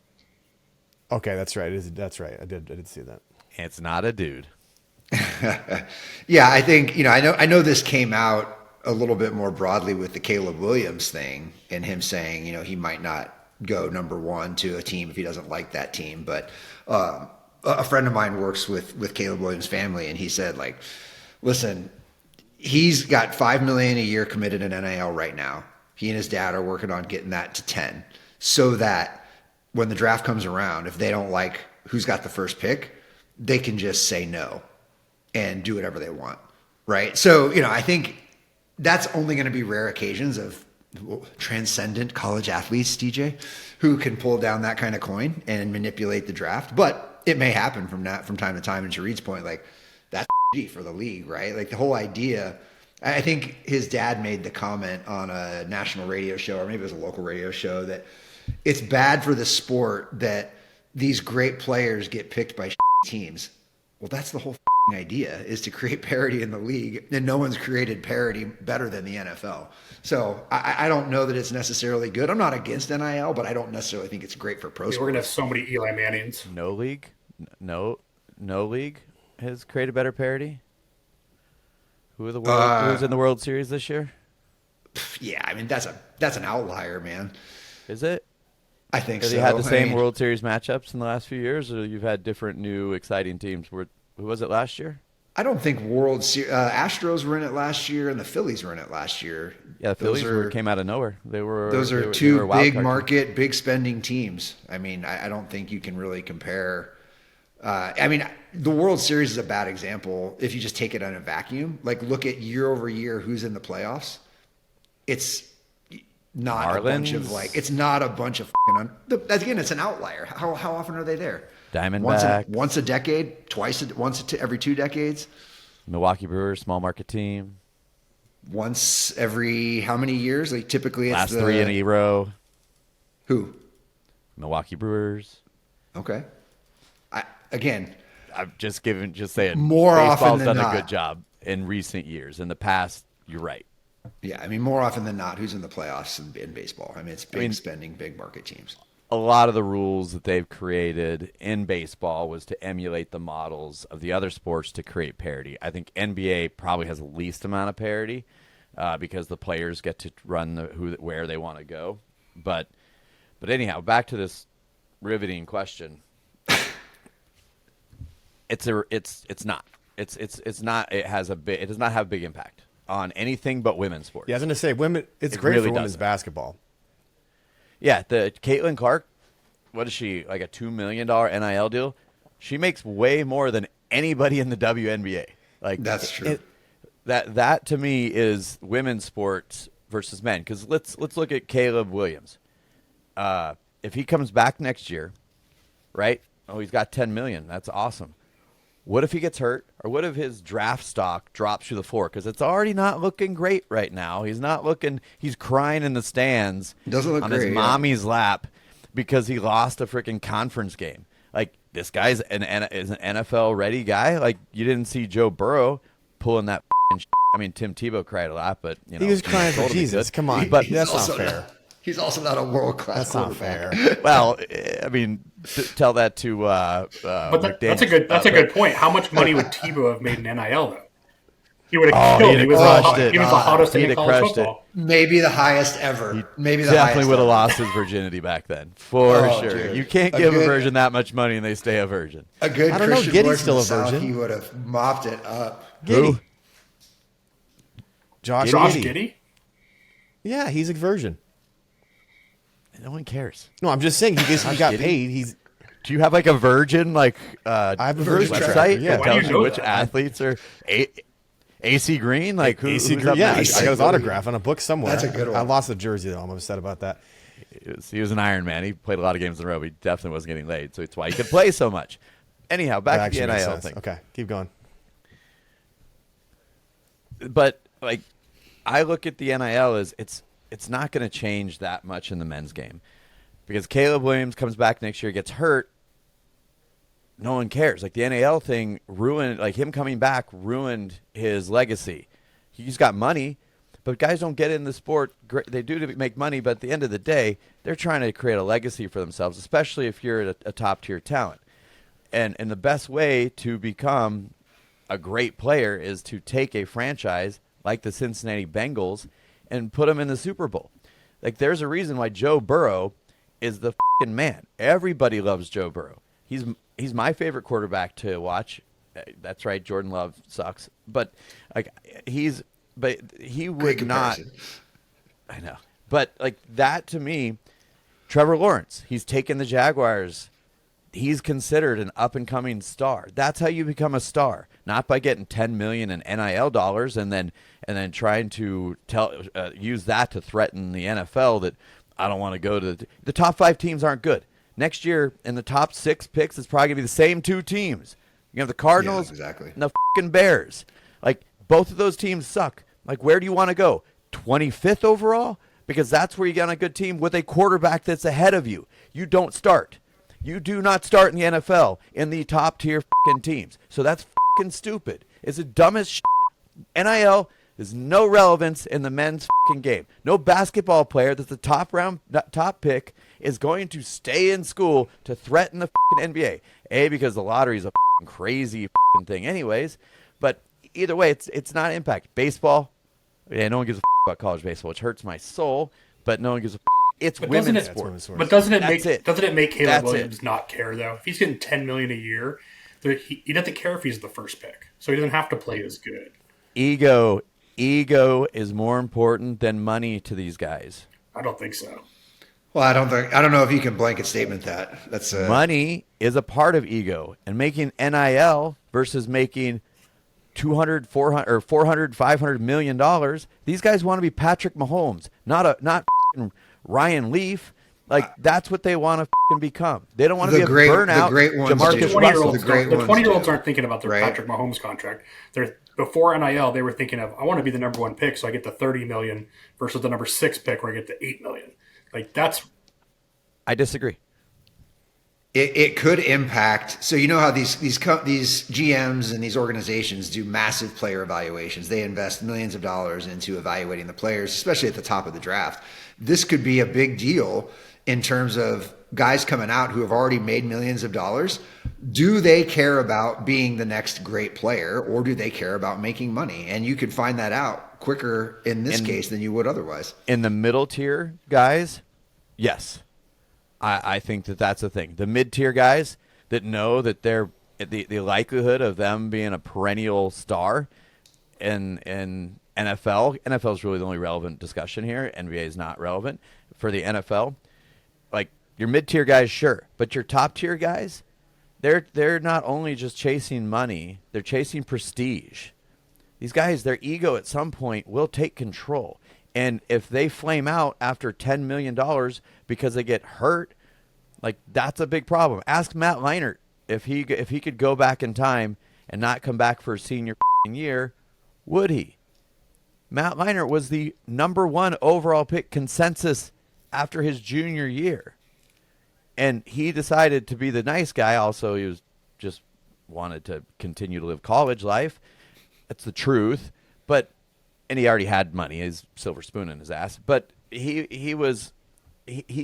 Okay, that's right. That's right. I did see that. It's not a dude. Yeah, I think I know this came out a little bit more broadly with the Caleb Williams thing and him saying he might not go number one to a team if he doesn't like that team. But a friend of mine works with Caleb Williams' family, and he said, like, listen, he's got $5 million a year committed in NIL right now. He and his dad are working on getting that to 10, so that when the draft comes around, if they don't like who's got the first pick, they can just say no and do whatever they want, right? So I think that's only going to be rare occasions of transcendent college athletes, DJ, who can pull down that kind of coin and manipulate the draft. But it may happen from time to time. And to Reed's point, like, that's for the league, right? Like the whole idea. I think his dad made the comment on a national radio show, or maybe it was a local radio show, that it's bad for the sport that these great players get picked by teams. Well, that's the whole idea, is to create parity in the league, and no one's created parity better than the NFL. So I don't know that it's necessarily good. I'm not against NIL, but I don't necessarily think it's great for pro sports. We're going to have so many Eli Mannings. No league has created better parity. Who's in the World Series this year? Yeah, I mean that's an outlier, man. Is it? I think Have so. you had the same World Series matchups in the last few years, or you've had different new exciting teams? Who was it last year? I don't think Astros were in it last year, and the Phillies were in it last year. Yeah, the Phillies came out of nowhere. Those are two big market, big spending teams. I mean, I don't think you can really compare. I mean, the World Series is a bad example if you just take it in a vacuum. Like, look at year over year who's in the playoffs. It's not Marlins. A bunch of it's not a bunch of again, it's an outlier. How often are they there? Diamondbacks. Once a decade, once every 2 decades. Milwaukee Brewers, small market team. Once every how many years? Like typically, it's last 3 in a row. Who? Milwaukee Brewers. Okay. I'm just saying. More Baseball's often than done not. a good job in recent years. In the past, you're right. Yeah, I mean, more often than not, who's in the playoffs in baseball? I mean, it's big spending, big market teams. A lot of the rules that they've created in baseball was to emulate the models of the other sports to create parity. I think NBA probably has the least amount of parity because the players get to run where they want to go. But anyhow, back to this riveting question. It's not. It's not. It does not have a big impact on anything but women's sports. Yeah, I was going to say women. It's It great really for women's doesn't. basketball. Yeah, the Caitlin Clark, what is she, like a $2 million NIL deal? She makes way more than anybody in the WNBA. Like That's true. That to me is women's sports versus men. Because let's look at Caleb Williams. If he comes back next year, right? Oh, he's got $10 million. That's awesome. What if he gets hurt, or what if his draft stock drops through the floor? Because it's already not looking great right now. He's not looking. He's crying in the stands Doesn't look on great, his mommy's lap because he lost a freaking conference game. Like, this guy's is an NFL ready guy. Like, you didn't see Joe Burrow pulling that. I mean, Tim Tebow cried a lot, but you know He was crying for told him he Jesus. could. Come on, But that's not fair. He's also not a world class That's not quarterback. fair. Well, I mean, tell that to. But that's a good point. How much money would Tebow have made in NIL though? He would have Oh, killed. he'd He was have the, crushed it. he was the hottest He'd in have college crushed it. football. Maybe the highest ever. Maybe the Definitely highest would have ever. lost his virginity back then, for Oh, sure. dude. You can't A give a good- virgin that much money and they stay a virgin. A good I don't know, Christian Giddy's boy still from a the South, virgin. he would have mopped it up. Giddy. Who? Josh Josh Giddy. Giddey? Yeah, he's a virgin. No one cares. No, I'm just saying he got Giddy? paid. He's Do you have like a virgin I have a virgin website tracker, yeah. that Why do you tells know you which that? athletes are AC Green? Like who? AC who's Green. up Yeah, I next? got his autograph on a book somewhere. That's a good one. I lost the jersey though. I'm upset about that. He was an Iron Man. He played a lot of games in a row. But he definitely wasn't getting laid, so it's why he could play so much. Anyhow, That back to the actually makes NIL sense. thing. Okay, keep going. But like, I look at the NIL as it's not going to change that much in the men's game because Caleb Williams comes back next year, gets hurt. No one cares. Like the NIL thing ruined, like him coming back ruined his legacy. He's got money, but guys don't get in the sport. They do to make money, but at the end of the day, they're trying to create a legacy for themselves, especially if you're a top tier talent. And the best way to become a great player is to take a franchise like the Cincinnati Bengals and put them in the Super Bowl. Like there's a reason why Joe Burrow is the fucking man. Everybody loves Joe Burrow. He's my favorite quarterback to watch. That's right, Jordan Love sucks, but like he would Great not. comparison. I know, but like that to me, Trevor Lawrence. He's taken the Jaguars. He's considered an up-and-coming star. That's how you become a star, not by getting $10 million in NIL dollars and then trying to use that to threaten the NFL that I don't want to go to. The top 5 teams aren't good. Next year, in the top 6 picks, it's probably going to be the same 2 teams. You have the Cardinals Yeah, exactly. and the fucking Bears. Like, both of those teams suck. Like, where do you want to go? 25th overall? Because that's where you get on a good team with a quarterback that's ahead of you. You don't start. You do not start in the NFL in the top tier fucking teams. So that's fucking stupid. It's the dumbest shit. NIL has no relevance in the men's fucking game. No basketball player that's the top pick is going to stay in school to threaten the fucking NBA. Because the lottery is a fucking crazy fucking thing anyways. But either way, it's not impact. Baseball, yeah, no one gives a about college baseball, which hurts my soul, but no one gives a It's But women's doesn't it- sports. But doesn't it That's make it. doesn't it make Caleb That's Williams it. not care though? If he's getting $10 million a year, he doesn't care if he's the first pick, so he doesn't have to play as good. Ego is more important than money to these guys. I don't think so. Well, I don't know if you can blanket statement that. That's Money is a part of ego, and making NIL versus making 200, 400, or 400, 500 million dollars. These guys want to be Patrick Mahomes, not f***ing Ryan Leaf. Like that's what they want to f***ing become. They don't want to be a burnout. the great ones Jamarcus do. The Russell. 20-year-olds The great the ones 20-year-olds do. aren't thinking about their Right. Patrick Mahomes contract. They're before NIL. They were thinking of I want to be the number 1 pick, so I get the $30 million versus the number 6 pick where I get the $8 million. Like that's I disagree. It could impact. So you know how these GMs and these organizations do massive player evaluations. They invest millions of dollars into evaluating the players, especially at the top of the draft. This could be a big deal in terms of guys coming out who have already made millions of dollars. Do they care about being the next great player, or do they care about making money? And you could find that out quicker in this case than you would otherwise. In the middle tier guys, yes. I think that's the thing. The mid-tier guys that know that they're the likelihood of them being a perennial star in NFL is really the only relevant discussion here. NBA is not relevant for the NFL. Like your mid-tier guys, sure, but your top-tier guys, they're not only just chasing money, they're chasing prestige. These guys, their ego at some point will take control. And if they flame out after $10 million because they get hurt, like that's a big problem. Ask Matt Leinart if he could go back in time and not come back for a senior year, would he? Matt Leinart was the number 1 overall pick consensus after his junior year. And he decided to be the nice guy. Also, he was just wanted to continue to live college life. That's the truth. And he already had money, his silver spoon in his ass. But he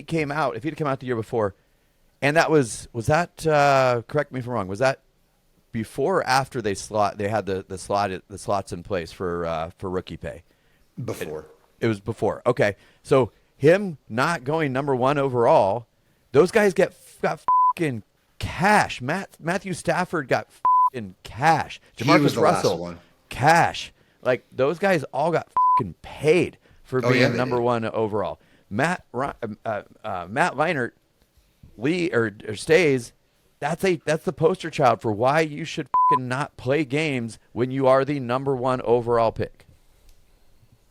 came out. If he'd come out the year before, and that was that correct me if I'm wrong, was that before or after they had the slots in place for rookie pay? Before. It was before. Okay, so him not going number 1 overall, those guys got fucking cash. Matthew Stafford got fucking cash. Jamarcus Russell, cash. Like, those guys all got fucking paid for being number 1 overall. Matt Leinart stays. That's the poster child for why you should fucking not play games when you are the number 1 overall pick.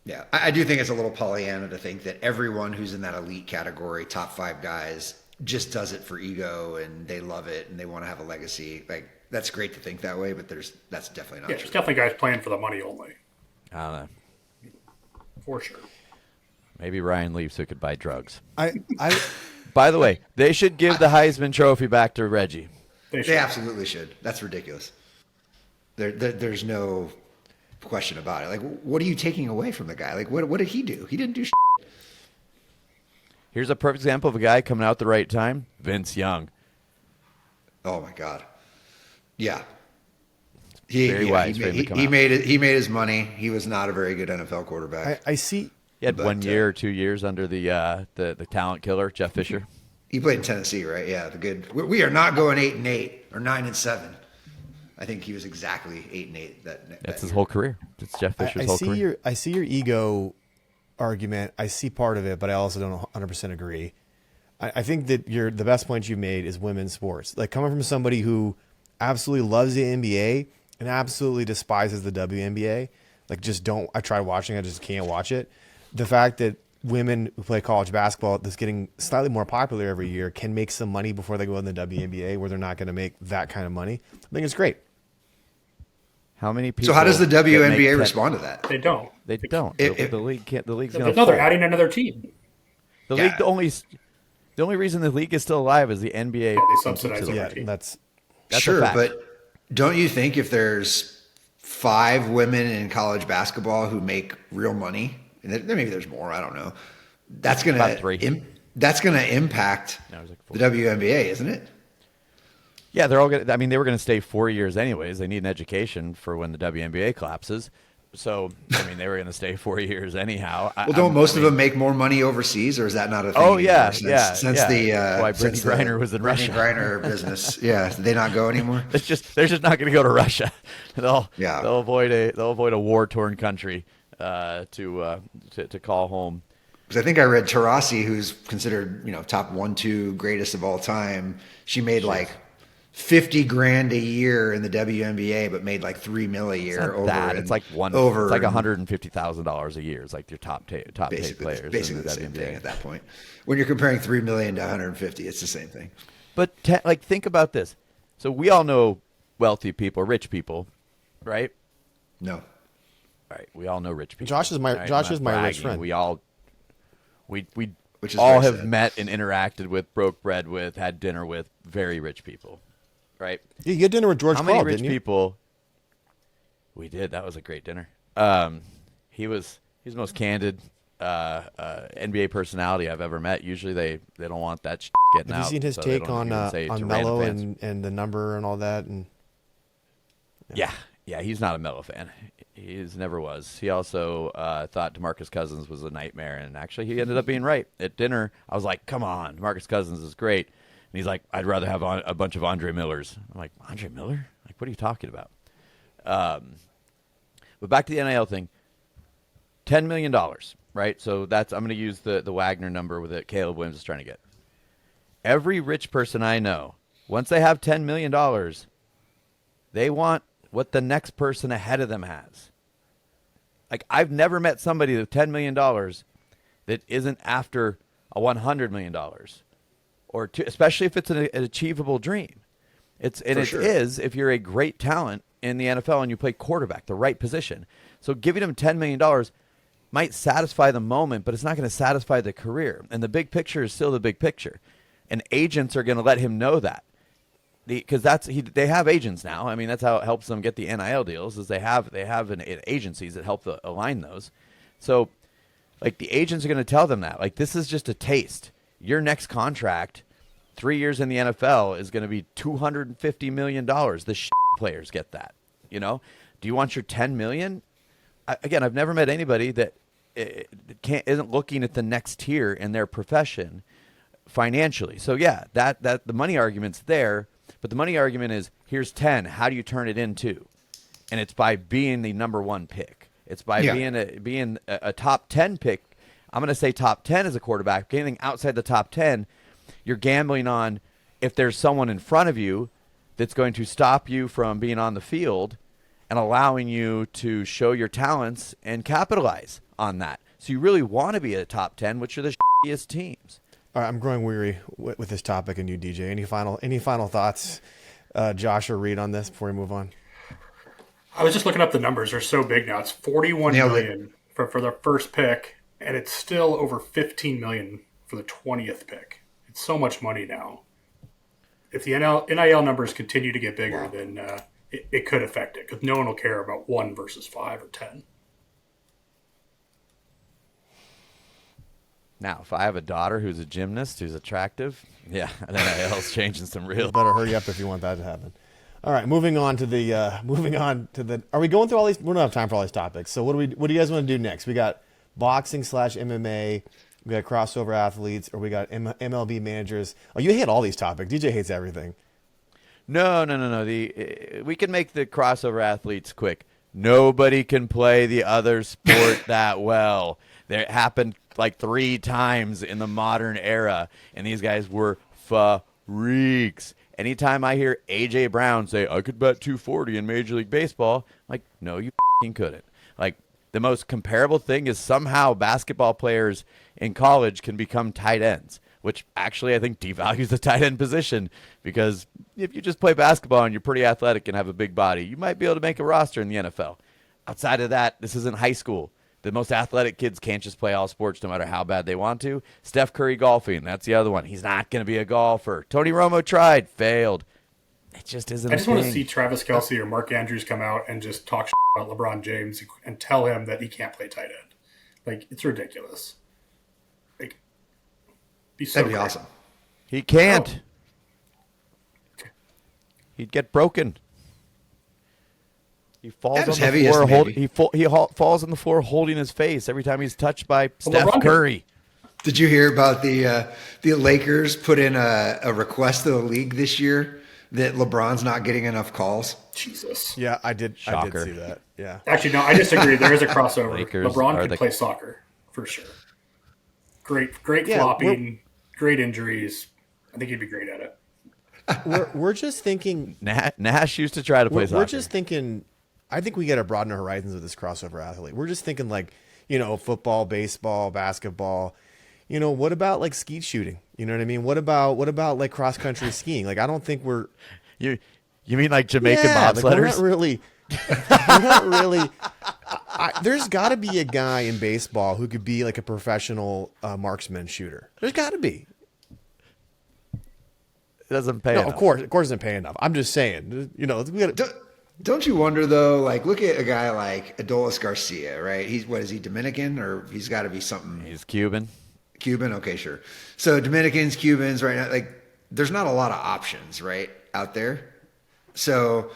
Yeah, I do think it's a little Pollyanna to think that everyone who's in that elite category, top 5 guys, just does it for ego and they love it and they want to have a legacy. Like, that's great to think that way, but that's definitely not true. There's definitely guys playing for the money only. I don't know. For sure. Maybe Ryan leaves so he could buy drugs. I By the way, they should give the Heisman Trophy back to Reggie. They absolutely should. That's ridiculous. There's no question about it. Like, what are you taking away from the guy? Like, what did he do? He didn't do shit. Here's a perfect example of a guy coming out at the right time. Vince Young. Oh my God. Yeah. He made his money. He was not a very good NFL quarterback. I see. He had 1 year or 2 years under the talent killer, Jeff Fisher. He played in Tennessee, right? Yeah, we are not going 8-8 or 9-7. I think he was exactly 8-8. That's his whole career. It's Jeff Fisher's whole career. I see your ego argument. I see part of it, but I also don't 100% agree. I think that the best point you made is women's sports. Like, coming from somebody who absolutely loves the NBA and absolutely despises the WNBA. Like, I tried watching, I just can't watch it. The fact that women who play college basketball that's getting slightly more popular every year can make some money before they go in the WNBA, where they're not going to make that kind of money. I think it's great. How many people? So how does the WNBA respond to that? They don't. They don't. The league can't. The league's going to. No, they're adding another team. The league. The only reason the league is still alive is the NBA. Yeah, they subsidize Yeah, team. that's sure, a fact. but don't you think if there's 5 women in college basketball who make real money, and maybe there's more, I don't know, that's going to impact the WNBA, isn't it? Yeah, they're all going. I mean, they were going to stay 4 years anyways. They need an education for when the WNBA collapses. So, I mean, they were going to stay 4 years anyhow. Well, don't most of them make more money overseas, or is that not a thing? Oh yeah, since the why Brittany Griner was in Russia. Brittany Griner business. Yeah, did they not go anymore? They're just not going to go to Russia. They'll avoid a war torn country to call home. Because I think I read Taurasi, who's considered top 1-2 greatest of all time. She made like $50,000 a year in the WNBA, but made like $3 million a year. It's like $150,000 a year. It's like your top eight players. Basically the same thing at that point. When you're comparing $3 million to 150, it's the same thing. But think about this. So we all know wealthy people, rich people, right? No. Right. We all know rich people. Josh is my right? rich friend. We which is all very have sad. met and interacted with, broke bread with, had dinner with very rich people, right? You get dinner with George How many Karl, rich didn't you? people? We did. That was a great dinner. He's the most candid NBA personality I've ever met. Usually they don't want that getting out. Have you seen his so they take don't on even say it to Melo random fans. and the number and all that? And Yeah, he's not a Melo fan. He's never was. He also thought DeMarcus Cousins was a nightmare, and actually he ended up being right. At dinner, I was like, come on, DeMarcus Cousins is great. And he's like, I'd rather have a bunch of Andre Millers. I'm like, Andre Miller? Like, what are you talking about? But back to the NIL thing, $10 million, right? So I'm going to use the Wagner number that Caleb Williams is trying to get. Every rich person I know, once they have $10 million, they want what the next person ahead of them has. Like, I've never met somebody with $10 million that isn't after a $100 million, or two, especially if it's an achievable dream. It is if you're a great talent in the NFL and you play quarterback, the right position. So giving them $10 million might satisfy the moment, but it's not going to satisfy the career. And the big picture is still the big picture. And agents are going to let him know that. Because they have agents now. I mean, that's how it helps them get the NIL deals. Is they have agencies that help align those. So, like, the agents are going to tell them that, like, this is just a taste. Your next contract, 3 years in the NFL, is going to be $250 million. The players get that. You know, do you want your $10 million? Again, I've never met anybody that isn't looking at the next tier in their profession financially. So yeah, that the money argument's there. But the money argument is, here's 10. How do you turn it into? And it's by being the number one pick. It's by being a top 10 pick. I'm going to say top 10 as a quarterback. Anything outside the top 10, you're gambling on if there's someone in front of you that's going to stop you from being on the field and allowing you to show your talents and capitalize on that. So you really want to be a top 10, which are the shittiest teams. all right, I'm growing weary with this topic and you, DJ. Any final thoughts, Josh or Reed, on this before we move on? I was just looking up the numbers. They're so big now. It's 41 Nailed it. million for the first pick, and it's still over 15 million for the 20th pick. It's so much money now. If the NIL numbers continue to get bigger, then it could affect it, because no one will care about 1 versus 5 or 10. Now, if I have a daughter who's a gymnast, who's attractive, yeah, NIL's changing some real. Better hurry up if you want that to happen. All right, moving on to the. Are we going through all these? We don't have time for all these topics. So what do you guys want to do next? We got boxing / MMA. We got crossover athletes, or we got MLB managers. Oh, you hate all these topics. DJ hates everything. No. We can make the crossover athletes quick. Nobody can play the other sport that well. It happened like 3 times in the modern era, and these guys were freaks. Anytime I hear A.J. Brown say, I could bet 240 in Major League Baseball, I'm like, no, you couldn't. Like, the most comparable thing is somehow basketball players in college can become tight ends, which actually I think devalues the tight end position, because if you just play basketball and you're pretty athletic and have a big body, you might be able to make a roster in the NFL. Outside of that, this isn't high school. The most athletic kids can't just play all sports no matter how bad they want to. Steph Curry golfing, that's the other one. He's not going to be a golfer. Tony Romo tried, failed. It just isn't I just a want to thing. see Travis Kelce or Mark Andrews come out and just talk about LeBron James and tell him that he can't play tight end. Like, it's ridiculous. Like, That'd be great. awesome. He can't. He'd get broken. He falls Not on as the heavy as floor. the baby. He falls on the floor holding his face every time he's touched by Steph LeBron Curry. Did you hear about the Lakers put in a request to the league this year that LeBron's not getting enough calls? Jesus. Yeah, I did Shocker. see that. Yeah. Actually, no, I disagree. There is a crossover. Lakers LeBron are could the- play soccer for sure. Great Yeah, flopping, great injuries. I think he'd be great at it. We're just thinking. Nash used to try to play soccer. We're just thinking. I think we got to broaden our horizons with this crossover athlete. We're just thinking like, football, baseball, basketball. What about like skeet shooting? You know what I mean? What about like cross country skiing? Like, I don't think we're. You mean like Jamaican Like, bobsledders? we're not really. There's got to be a guy in baseball who could be like a professional marksman shooter. There's got to be. It doesn't pay No, enough. of course, it doesn't pay enough. I'm just saying, we got. Don't you wonder though? Like, look at a guy like Adolis Garcia, right? Is he Dominican or he's got to be something? He's Cuban. Cuban, okay, sure. So Dominicans, Cubans, right now, like, there's not a lot of options, right, out there. So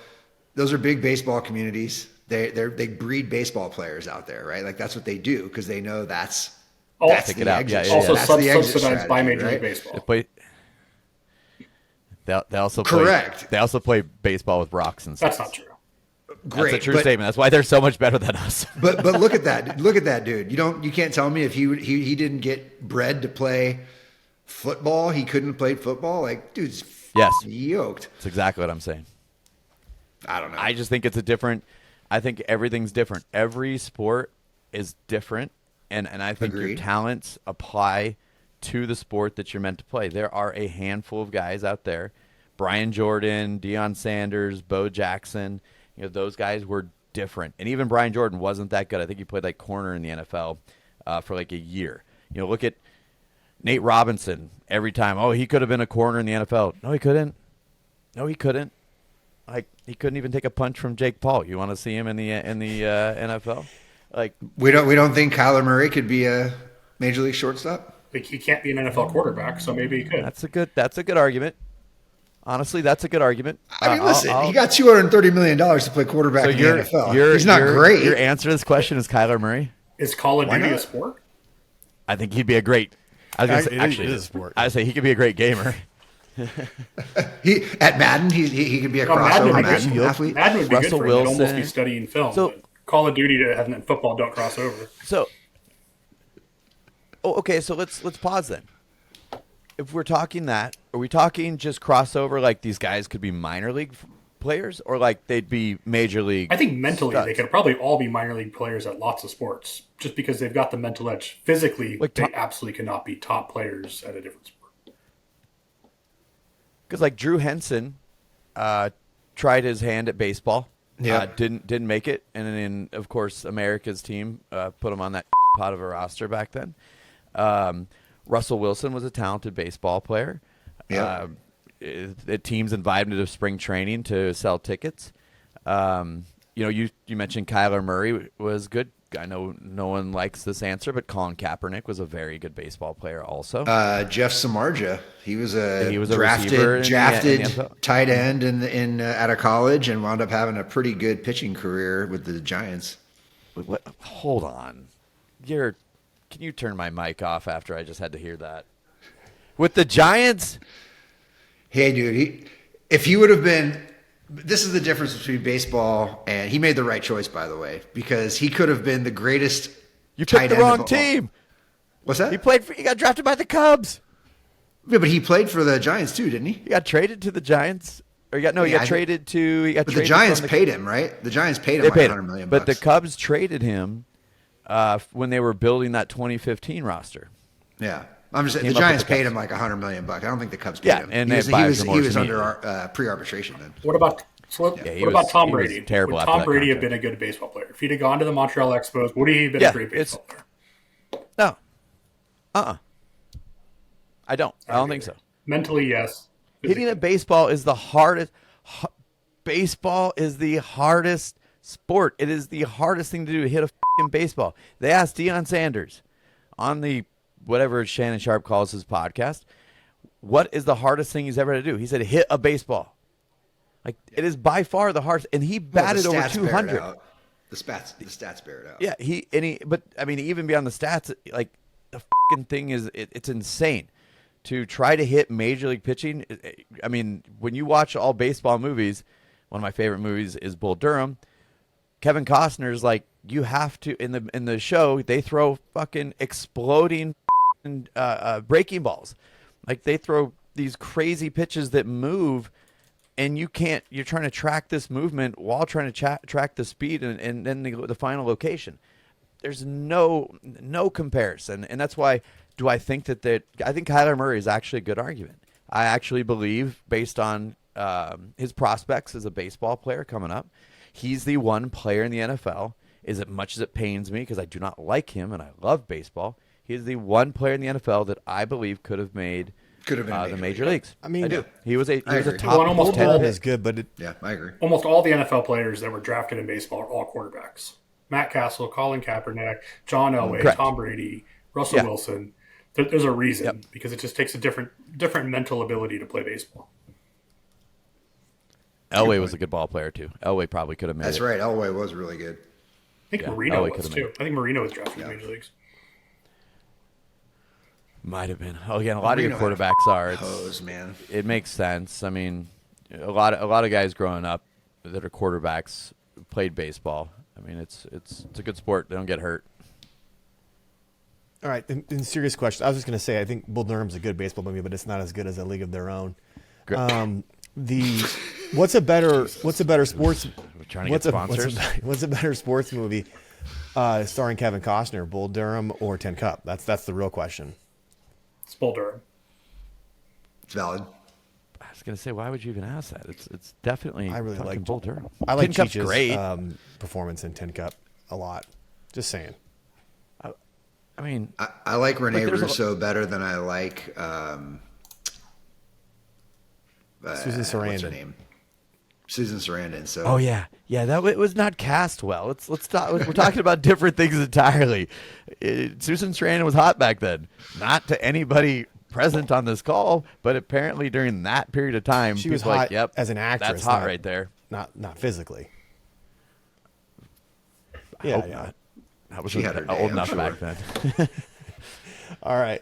those are big baseball communities. They breed baseball players out there, right? Like that's what they do because they know that's Take it the out. exit. Yeah, Also That's the exit subsidized by strategy, Major right? League Baseball. They also Correct. They also play baseball with rocks and stuff. That's not true. Great, That's a true but, statement. That's why they're so much better than us. but look at that. Look at that dude. You can't tell me if he didn't get bred to play football, he couldn't play football. Like, dude's Yes. yoked. That's exactly what I'm saying. I don't know. I just think it's a different. I think everything's different. Every sport is different, and I think your Agreed. talents apply to the sport that you're meant to play. There are a handful of guys out there, Brian Jordan, Deion Sanders, Bo Jackson. Those guys were different, and even Brian Jordan wasn't that good. I think he played like corner in the NFL for like a year. Look at Nate Robinson. Every time, he could have been a corner in the NFL. No, he couldn't. No, he couldn't. Like he couldn't even take a punch from Jake Paul. You want to see him in the NFL? Like we don't think Kyler Murray could be a major league shortstop. Like he can't be an NFL quarterback, so maybe he could. that's a good argument. Honestly, that's a good argument. I mean, listen, he got $230 million to play quarterback in the NFL. He's not great. Your answer to this question is Kyler Murray. Is Call of Why Duty a not? sport? I think he'd be a great. I was gonna say, It is a sport. I say he could be a great gamer. He at Madden, he could be a Madden crossover would be Madden good. athlete. Madden would be Russell good for him. He'd almost Wilson. be studying film. So- but Call of Duty and football don't cross over. So, okay. So let's pause then. If we're talking that, are we talking just crossover? Like these guys could be minor league players, or like they'd be major league? I think mentally studs? they could probably all be minor league players at lots of sports, just because they've got the mental edge. Physically, Like they Tom- absolutely cannot be top players at a different sport. Because like Drew Henson tried his hand at baseball, Yeah. didn't make it, and then of course America's team put him on that pot of a roster back then. Russell Wilson was a talented baseball player. Yeah. The teams invited him to spring training to sell tickets. You mentioned Kyler Murray was good. I know no one likes this answer, but Colin Kaepernick was a very good baseball player also. Jeff Samardzija, he was a receiver in drafted the NFL. tight end in out of college and wound up having a pretty good pitching career with the Giants. What? Hold on. Can you turn my mic off after I just had to hear that? With the Giants? Hey, dude, if he would have been, this is the difference between baseball and he made the right choice, by the way, because he could have been the greatest. You tight picked the end of wrong all- team. What's that? He got drafted by the Cubs. Yeah, but he played for the Giants too, didn't he? He got traded to the Giants. He got I traded think- to. He got But the traded Giants from paid him, right? The Giants paid him They like paid $100 him, million. but the bucks. Cubs traded him when they were building that 2015 roster. Yeah. I'm just saying Came the up with Giants the paid Cubs. him like $100 million. I don't think the Cubs paid Yeah, him. and he they was, had he buyer's was, he remorse was under immediately. pre-arbitration then. What about he what about was- Tom he was Brady? terrible Would after Tom that Brady have contract. been a good baseball player? If he'd have gone to the Montreal Expos, would he have been Yeah, a great baseball player? No. I don't. I don't think so. Mentally, yes. Hitting a baseball is the hardest. Baseball is the hardest sport. It is the hardest thing to do to hit a fucking baseball. They asked Deion Sanders on the whatever Shannon Sharp calls his podcast, what is the hardest thing he's ever had to do? He said hit a baseball. Like it is by far the hardest, and he batted Well, the over stats bear it 200. out. The stats bear it out. Yeah, but I mean, even beyond the stats, like the fucking thing is, it's insane to try to hit major league pitching. I mean, when you watch all baseball movies, one of my favorite movies is Bull Durham. Kevin Costner's like, you have to in the show they throw fucking exploding breaking balls, like they throw these crazy pitches that move. And you can't. You're trying to track this movement while trying to track the speed and then the final location. There's no comparison, and that's why. Do I think that I think Kyler Murray is actually a good argument. I actually believe, based on his prospects as a baseball player coming up, he's the one player in the NFL is, as much as it pains me because I do not like him and I love baseball, he is the one player in the NFL that I believe could have made Could have been the major leagues. I mean, I do. He was a agree. top Well, almost 10 all pick. is good, but Yeah, I agree. Almost all the NFL players that were drafted in baseball are all quarterbacks. Matt Castle, Colin Kaepernick, John Elway, Correct. Tom Brady, Russell Yeah. Wilson. There's a reason Yep. because it just takes a different mental ability to play baseball. Elway was a good ball player too. Elway probably could have made That's it. right. Elway was really good. I think Yeah, Marino Elway was could've too. made it. I think Marino was drafted in the major leagues. Might have been. Oh, again, a lot of your Marino had quarterbacks are. Hose, man. It makes sense. I mean, a lot of guys growing up that are quarterbacks played baseball. I mean, it's a good sport. They don't get hurt. all right. In serious question, I was just going to say I think Bull Durham's a good baseball movie, but it's not as good as A League of Their Own. What's a better sports? We're trying to get sponsors. What's a better sports movie starring Kevin Costner, Bull Durham or Tin Cup? That's the real question. It's Bull Durham. It's valid. I was gonna say, why would you even ask that? It's definitely. I really fucking like Bull Durham. I like Tin Cup's Cheech's great. performance in Tin Cup a lot. Just saying. I mean, I like Rene there's a- Russo better than I like Susan What's her Sarandon. name? Susan Sarandon. So oh yeah, that it was not cast well. Let's talk. We're talking about different things entirely. Susan Sarandon was hot back then, not to anybody present on this call, but apparently during that period of time, She was people were hot like, "Yep, as an actress. that's hot not- right there." Not physically. I Yeah, hope yeah. not. I was She had her day, old I'm enough sure. back then. All right.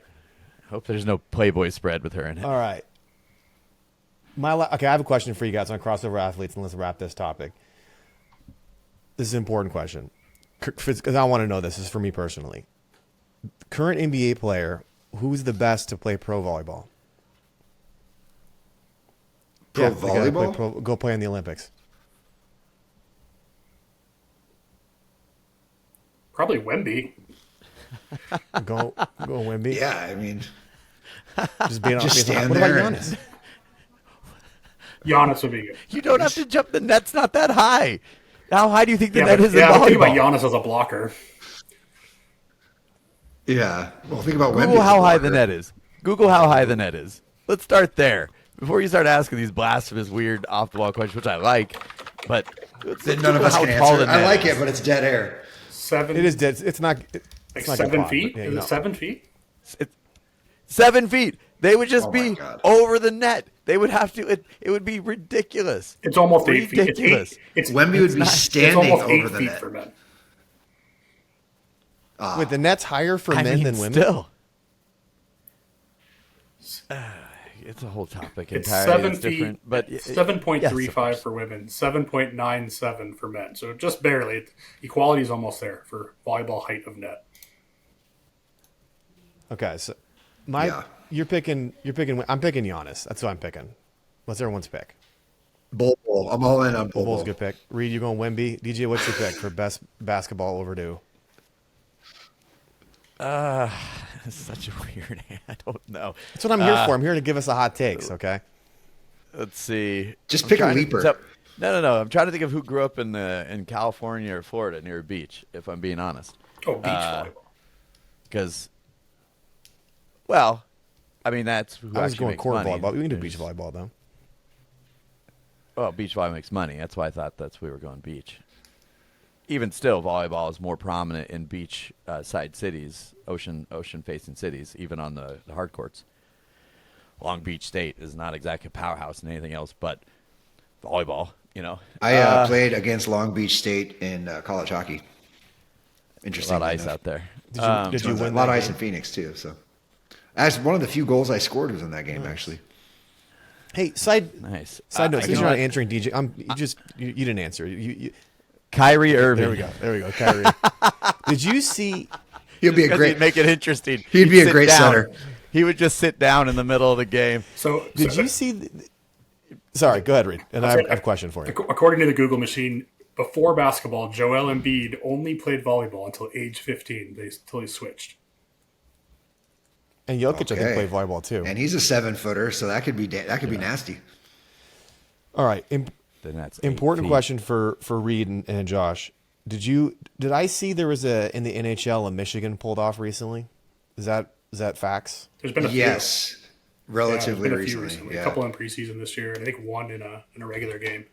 Hope there's no Playboy spread with her in it. All right. Okay, I have a question for you guys on crossover athletes, and let's wrap this topic. This is an important question because I want to know this. This is for me personally. Current NBA player, who's the best to play pro volleyball? Pro they gotta volleyball? go play in the Olympics. Probably Wemby. Go Wemby. Yeah, I mean, Just being Just stand What about there and- Giannis? Giannis would be good. You don't have to jump. The net's not that high. How high do you think the Yeah, net but, is in yeah, but think about volleyball? Giannis as a blocker. yeah. Well, think about Wemby Google as a how high the blocker. net is. Google how high the net is. Let's start there before you start asking these blasphemous, weird off-the-wall questions, which I like. But Then none of us how can tall answer. the I net like is. it, but it's dead air. Seven. It is dead. It's not. like It's not good 7 pod, feet. but yeah, Is you it know. 7 feet? It's 7 feet. They would just Oh my be God. over the net. They would have to. It would be ridiculous. It's almost 8 feet. Ridiculous. It's Wemby would be it's standing almost 8 over the feet net. for men. Wait, the net's higher for I men mean, than women. still. It's a whole topic It's entirely. 7 It's feet. different, but 7.35 yes, for women, 7.97 for men. So just barely. Equality is almost there for volleyball height of net. Okay, so Yeah. you're picking. I'm picking Giannis. That's what I'm picking. What's everyone's pick? Bull. I'm all in on Bull. Bull's a good pick. Reed, you going Wemby? DJ, what's your pick for best basketball overdue? It's such a weird. I don't know. That's what I'm here for. I'm here to give us a hot takes. Okay. Let's see. Just I'm pick a trying to- leaper. No. I'm trying to think of who grew up in California or Florida near a beach. If I'm being honest, Oh, beach volleyball. because, well, I mean that's who I was actually going makes court money. volleyball. We can do beach volleyball though. Well, beach volleyball makes money. That's why I thought we were going beach. Even still, volleyball is more prominent in beach side cities, ocean facing cities, even on the hard courts. Long Beach State is not exactly a powerhouse in anything else but volleyball. You know, I played against Long Beach State in college hockey. a Interesting. lot of ice out there. Did you A win lot that of ice game? in Phoenix too. So, as one of the few goals I scored was in that game, actually. Hey, side Nice. note. Since you know you're not what? answering DJ, you didn't answer. Kyrie Irving. There we go. Kyrie. Did you see? He'll be a Because great. he'd make it interesting. He'd be a sit great down. center. He would just sit down in the middle of the game. Did you see? Sorry, go ahead, Reed. And I have a question for you. According to the Google machine, before basketball, Joel Embiid only played volleyball until age 15, until he switched. And Jokic, I think, Okay. played volleyball too. And he's a 7-footer, so that could be nasty. All right. Then that's Important 8 feet. question for Reed and Josh. Did I see there was in the NHL a Michigan pulled off recently? Is that facts? There's been a few. Yes, relatively there's been a few recently. A couple in preseason this year, and I think one in a regular game.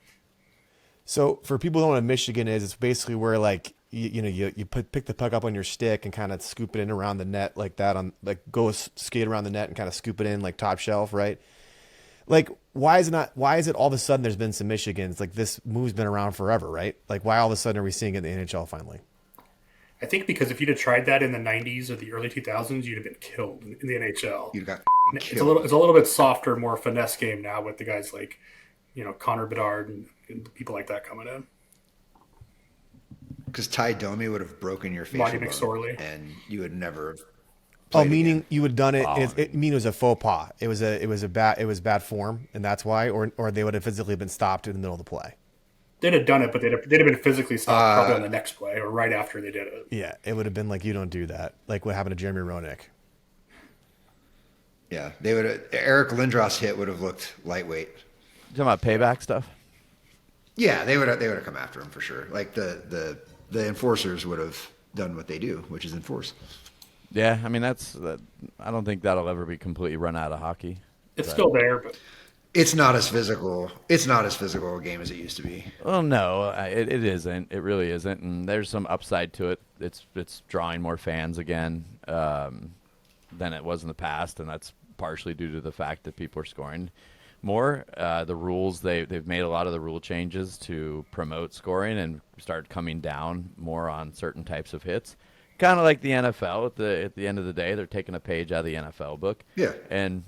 So for people who don't know what Michigan is, it's basically where like you pick the puck up on your stick and kind of scoop it in around the net like that go skate around the net and kind of scoop it in like top shelf, right? Like why is it all of a sudden there's been some Michigans? Like this move's been around forever, right? Like why all of a sudden are we seeing it in the NHL finally? I think because if you'd have tried that in the 90s or the early 2000s, you'd have been killed in the NHL. You got It's a little bit softer, more finesse game now with the guys like, Connor Bedard and people like that coming in. because Ty Domi would have broken your facial Marty bone, McSorley. and you would never have Oh, played meaning again. you would have done it. It was a faux pas. It was bad form, and that's why, or they would have physically been stopped in the middle of the play. They'd have done it, but they'd have been physically stopped probably on the next play or right after they did it. Yeah, it would have been like you don't do that. Like what happened to Jeremy Roenick. Yeah, they would have. Eric Lindros hit would have looked lightweight. You talking about payback stuff? Yeah, they would have come after him for sure. Like the enforcers would have done what they do, which is enforce. Yeah, I mean I don't think that'll ever be completely run out of hockey. It's still there, but It's not as physical. It's not as physical a game as it used to be. Well, no, it isn't. It really isn't, and there's some upside to it. It's drawing more fans again than it was in the past, and that's partially due to the fact that people are scoring more. The rules they've made a lot of the rule changes to promote scoring and start coming down more on certain types of hits. Kind of like the NFL. At the end of the day, they're taking a page out of the NFL book. Yeah. And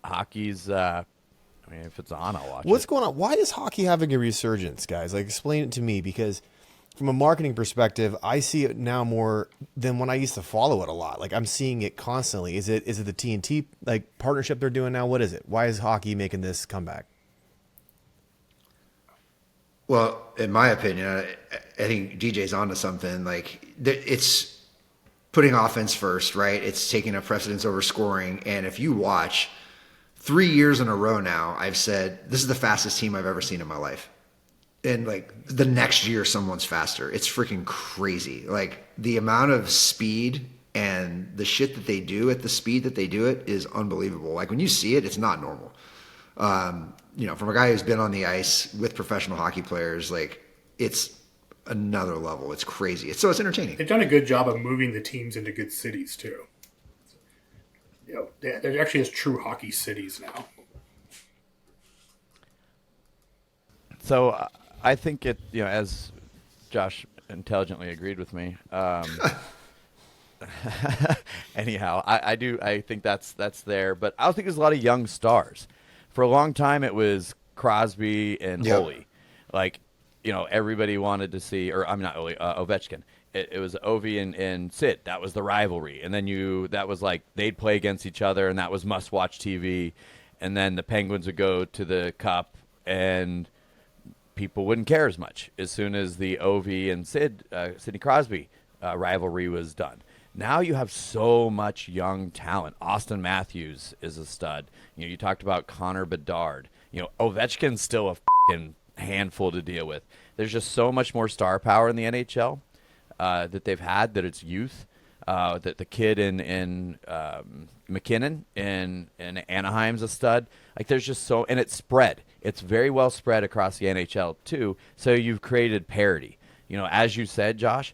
hockey's. I mean, if it's on, I'll watch What's it. going on? Why is hockey having a resurgence, guys? Like, explain it to me, because from a marketing perspective, I see it now more than when I used to follow it a lot. Like, I'm seeing it constantly. Is it the TNT like partnership they're doing now? What is it? Why is hockey making this comeback? Well, in my opinion, I think DJ's onto something. Like it's putting offense first, right? It's taking a precedence over scoring. And if you watch 3 years in a row now, I've said this is the fastest team I've ever seen in my life. And like the next year, someone's faster. It's freaking crazy. Like the amount of speed and the shit that they do at the speed that they do it is unbelievable. Like when you see it, it's not normal. From a guy who's been on the ice with professional hockey players, like it's another level. It's crazy. It's entertaining. they've done a good job of moving the teams into good cities too. There actually is true hockey cities now. So I think it, as Josh intelligently agreed with me. Anyhow, I think that's there, but I don't think there's a lot of young stars. For a long time, it was Crosby and Yep. Ole. Like, everybody wanted to see, or I'm not Ole, Ovechkin. It was Ovi and Sid. That was the rivalry. And then that was like they'd play against each other, and that was must-watch TV. And then the Penguins would go to the Cup, and people wouldn't care as much as soon as the Ovi and Sidney Crosby rivalry was done. Now you have so much young talent. Austin Matthews is a stud. You talked about Connor Bedard. Ovechkin's still a fucking handful to deal with. There's just so much more star power in the NHL that they've had, that it's youth. That the kid in McKinnon in Anaheim's a stud. Like there's just and it's spread. It's very well spread across the NHL too. So you've created parity. As you said, Josh,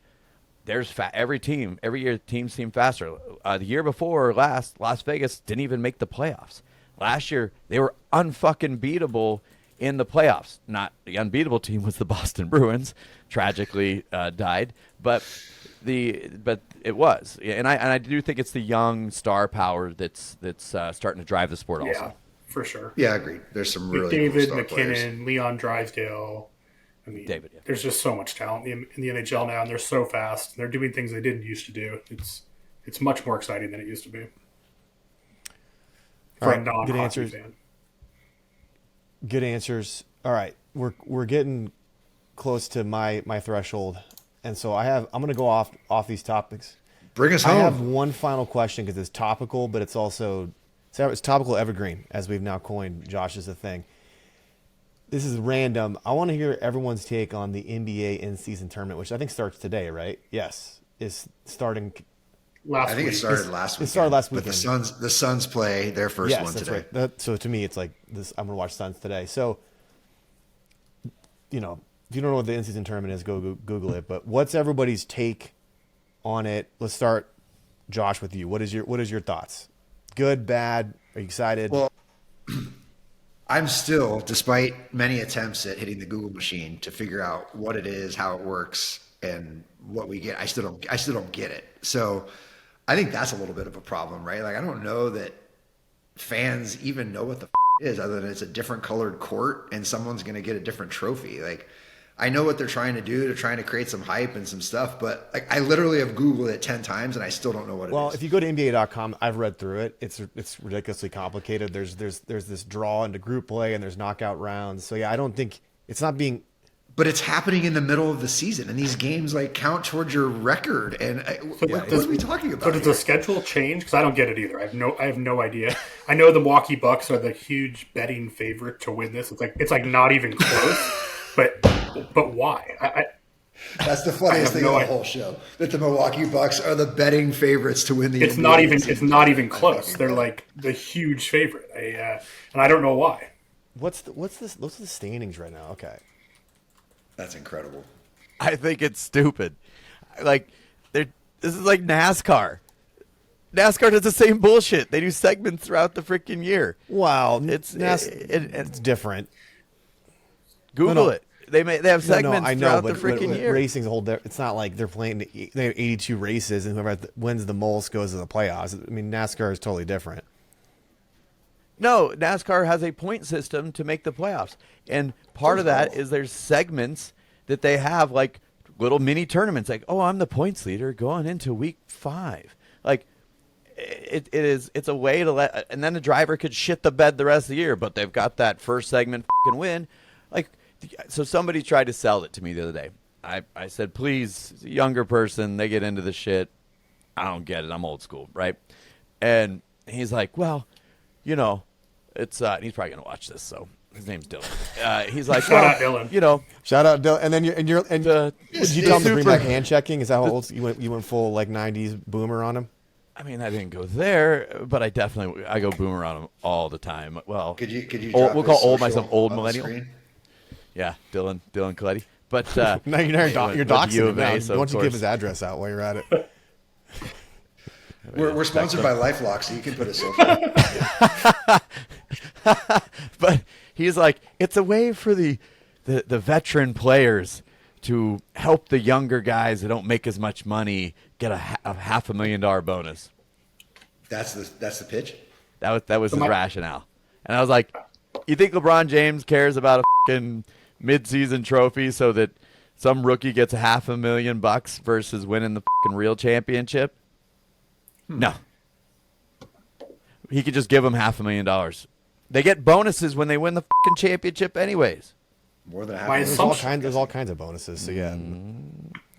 there's every year teams seem faster. The year before last, Las Vegas didn't even make the playoffs. Last year they were unfucking beatable in the playoffs. Not the unbeatable team was the Boston Bruins, tragically died, but it was, and I do think it's the young star power that's starting to drive the sport also. Yeah, for sure. Yeah, agreed. There's some really David cool star McKinnon, players. Leon Drysdale. I mean, David, yeah. There's just so much talent in the NHL now, and they're so fast. They're doing things they didn't used to do. It's much more exciting than it used to be. For All a right, non-hockey good answers. fan. Good answers. All right, we're getting close to my threshold, and so I'm going to go off these topics. Bring us I home. have one final question because it's topical, but it's also it's topical evergreen, as we've now coined. Josh is the thing. this is random. I want to hear everyone's take on the NBA in-season tournament, which I think starts today, right? Yes, is starting. Last I think week. it started last week. It started last But weekend. the Suns play their first Yes, one that's today. right. So to me, it's like this. I'm gonna watch Suns today. So, you know, if you don't know what the in-season tournament is, go Google it. But what's everybody's take on it? Let's start, Josh, with you. What is your thoughts? Good, bad? Are you excited? Well, I'm still, despite many attempts at hitting the Google machine to figure out what it is, how it works, and what we get, I still don't get it. So I think that's a little bit of a problem, right? Like I don't know that fans even know what the it is, other than it's a different colored court and someone's going to get a different trophy. Like I know what they're trying to do. They're trying to create some hype and some stuff, but like I literally have Googled it 10 times and I still don't know what it is. Well, if you go to NBA.com, I've read through it. It's ridiculously complicated. There's this draw into group play and there's knockout rounds. So yeah, I don't think it's not being. But it's happening in the middle of the season, and these games like count towards your record. And what are we talking about? So does here? the schedule change? Because I don't get it either. I have no idea. I know the Milwaukee Bucks are the huge betting favorite to win this. It's like not even close. but why? That's the funniest thing no of the idea. whole show. That the Milwaukee Bucks are the betting favorites to win the. It's NBA not even. season. It's not even I close. fucking They're love it. like the huge favorite. And I don't know why. What's the standings right now? Okay. That's incredible. I think it's stupid. Like, this is like NASCAR. NASCAR does the same bullshit. They do segments throughout the freaking year. Wow, It's it's different. Google No. it. They have segments I know, throughout but the freaking year. racing's a whole. It's not like they're playing. They have 82 races, and whoever wins the most goes to the playoffs. I mean, NASCAR is totally different. No, NASCAR has a point system to make the playoffs. And part of that is there's segments that they have, like little mini tournaments. Like, oh, I'm the points leader going into week 5. Like, it's a way to let, and then the driver could shit the bed the rest of the year, but they've got that first segment fucking win. Like, so somebody tried to sell it to me the other day. I said, please, younger person, they get into the shit. I don't get it. I'm old school, right? And he's like, well, you know, it's he's probably gonna watch this, so his name's Dylan. He's like, Shout well, out Dylan. you know, Shout out, Dylan. And then did you tell him to bring super- back hand checking? Is that how old you went full like 90s boomer on him? I mean, I didn't go there, but I go boomer on him all the time. Well, Could you? Old, drop we'll his call old social myself old on the millennial. screen? Yeah, Dylan Coletti. But No, you're went to doxing U him of now. A, Why so don't of you give course. his address out while you're at it? We're sponsored by LifeLock, so you can put a social. But he's like, it's a way for the veteran players to help the younger guys that don't make as much money get a $500,000 bonus. That's the pitch. That was his rationale. And I was like, you think LeBron James cares about a fucking mid-season trophy so that some rookie gets $500,000 versus winning the fucking real championship? No. He could just give them $500,000. They get bonuses when they win the fucking championship anyways. More than a half. My million. assumption- There's all kinds of bonuses. So yeah.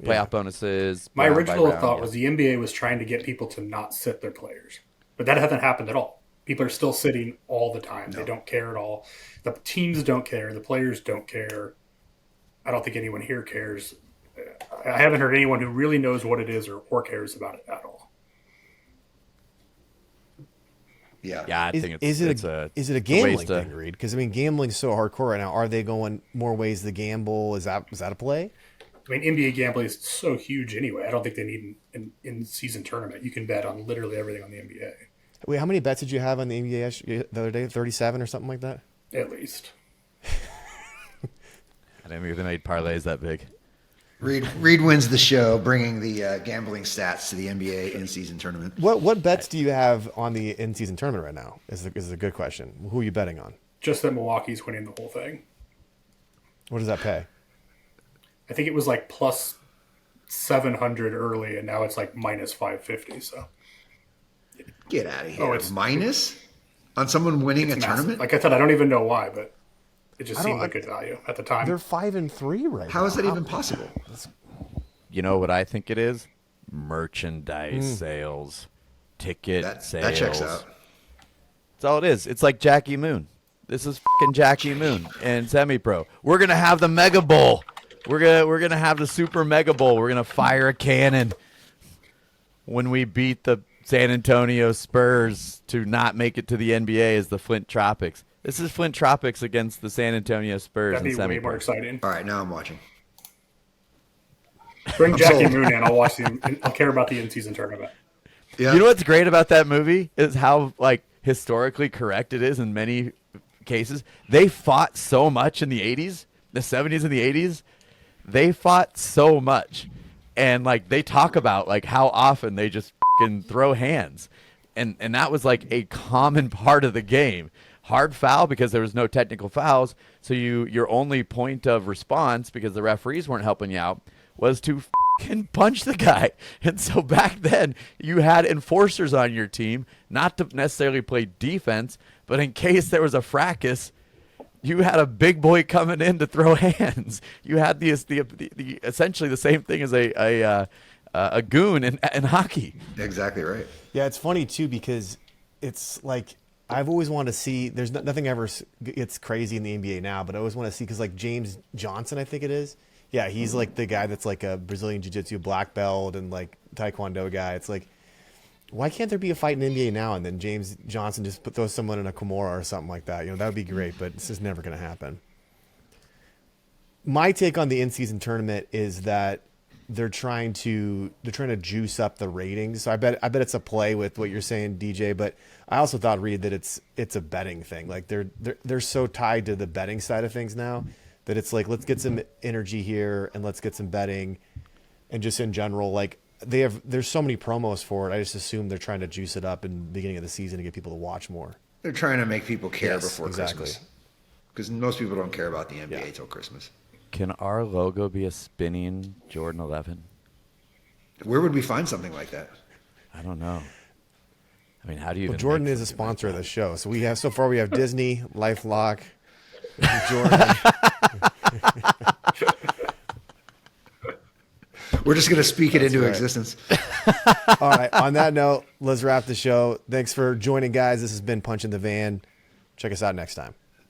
Playoff bonuses. My round by original round, thought yeah. was the NBA was trying to get people to not sit their players, but that hasn't happened at all. People are still sitting all the time. They don't care at all. The teams don't care. The players don't care. I don't think anyone here cares. I haven't heard anyone who really knows what it is or cares about it at all. Yeah. Yeah, I think it's Is it a gambling waste of- thing, Reed? Because I mean, gambling's so hardcore right now. Are they going more ways to gamble? Is that a play? I mean, NBA gambling is so huge anyway. I don't think they need an in-season tournament. You can bet on literally everything on the NBA, Wait, how many bets did you have on the NBA the other day? 37 or something like that? at least. I didn't think they made parlays that big. Reed wins the show, bringing the gambling stats to the NBA in-season tournament. What bets do you have on the in-season tournament right now? Is a good question. Who are you betting on? Just that Milwaukee's winning the whole thing. What does that pay? I think it was like plus 700 early, and now it's like minus 550. So Get out of here. Oh, it's- Minus on someone winning a massive. tournament? Like I said, I don't even know why, but it just I seemed don't- like good value at the time. They're 5-3 right now. How is that even possible? You know what I think it is? Merchandise sales, ticket That sales. checks out. That's all it is. It's like Jackie Moon. This is fucking Jackie Moon and semi-pro. We're gonna have the Mega Bowl. We're gonna have the Super Mega Bowl. We're gonna fire a cannon when we beat the San Antonio Spurs to not make it to the NBA as the Flint Tropics. This is Flint Tropics against the San Antonio Spurs. That'd be in way semi-pro. more exciting. All right, now I'm watching. Bring Jackie sold. Moon in. I'll watch I'll care about the in-season tournament. Yeah. You know what's great about that movie is how like historically correct it is in many cases. They fought so much in the 80s, the 70s and the 80s. They fought so much. And like they talk about like how often they just fucking throw hands. And that was like a common part of the game. Hard foul because there was no technical fouls. So your only point of response, because the referees weren't helping you out, was to fucking punch the guy. And so back then you had enforcers on your team, not to necessarily play defense, but in case there was a fracas, you had a big boy coming in to throw hands. You had the essentially the same thing as a goon in hockey. Exactly right. Yeah, it's funny too because it's like I've always wanted to see. There's nothing ever gets crazy in the NBA now, but I always want to see because like James Johnson, I think it is. Yeah, he's like the guy that's like a Brazilian Jiu-Jitsu black belt and like Taekwondo guy. It's like, why can't there be a fight in the NBA now and then James Johnson just throws someone in a Kimura or something like that? You know, that would be great, but this is never going to happen. My take on the in-season tournament is that they're trying to juice up the ratings. So I bet it's a play with what you're saying, DJ. But I also thought, Reed, that it's a betting thing. Like they're so tied to the betting side of things now that it's like, let's get some energy here and let's get some betting, and just in general, like there's so many promos for it. I just assume they're trying to juice it up in the beginning of the season to get people to watch more. They're trying to make people care Yes, before exactly. Christmas. Because most people don't care about the NBA Yeah. till Christmas. Can our logo be a spinning Jordan 11? Where would we find something like that? I don't know. I mean, how do you? Well, even Jordan make is a something like sponsor of that? the show, so we have Disney, LifeLock, Jordan. We're just going to speak it into right. existence. All right. On that note, let's wrap the show. Thanks for joining, guys. This has been Punch in the Van. Check us out next time.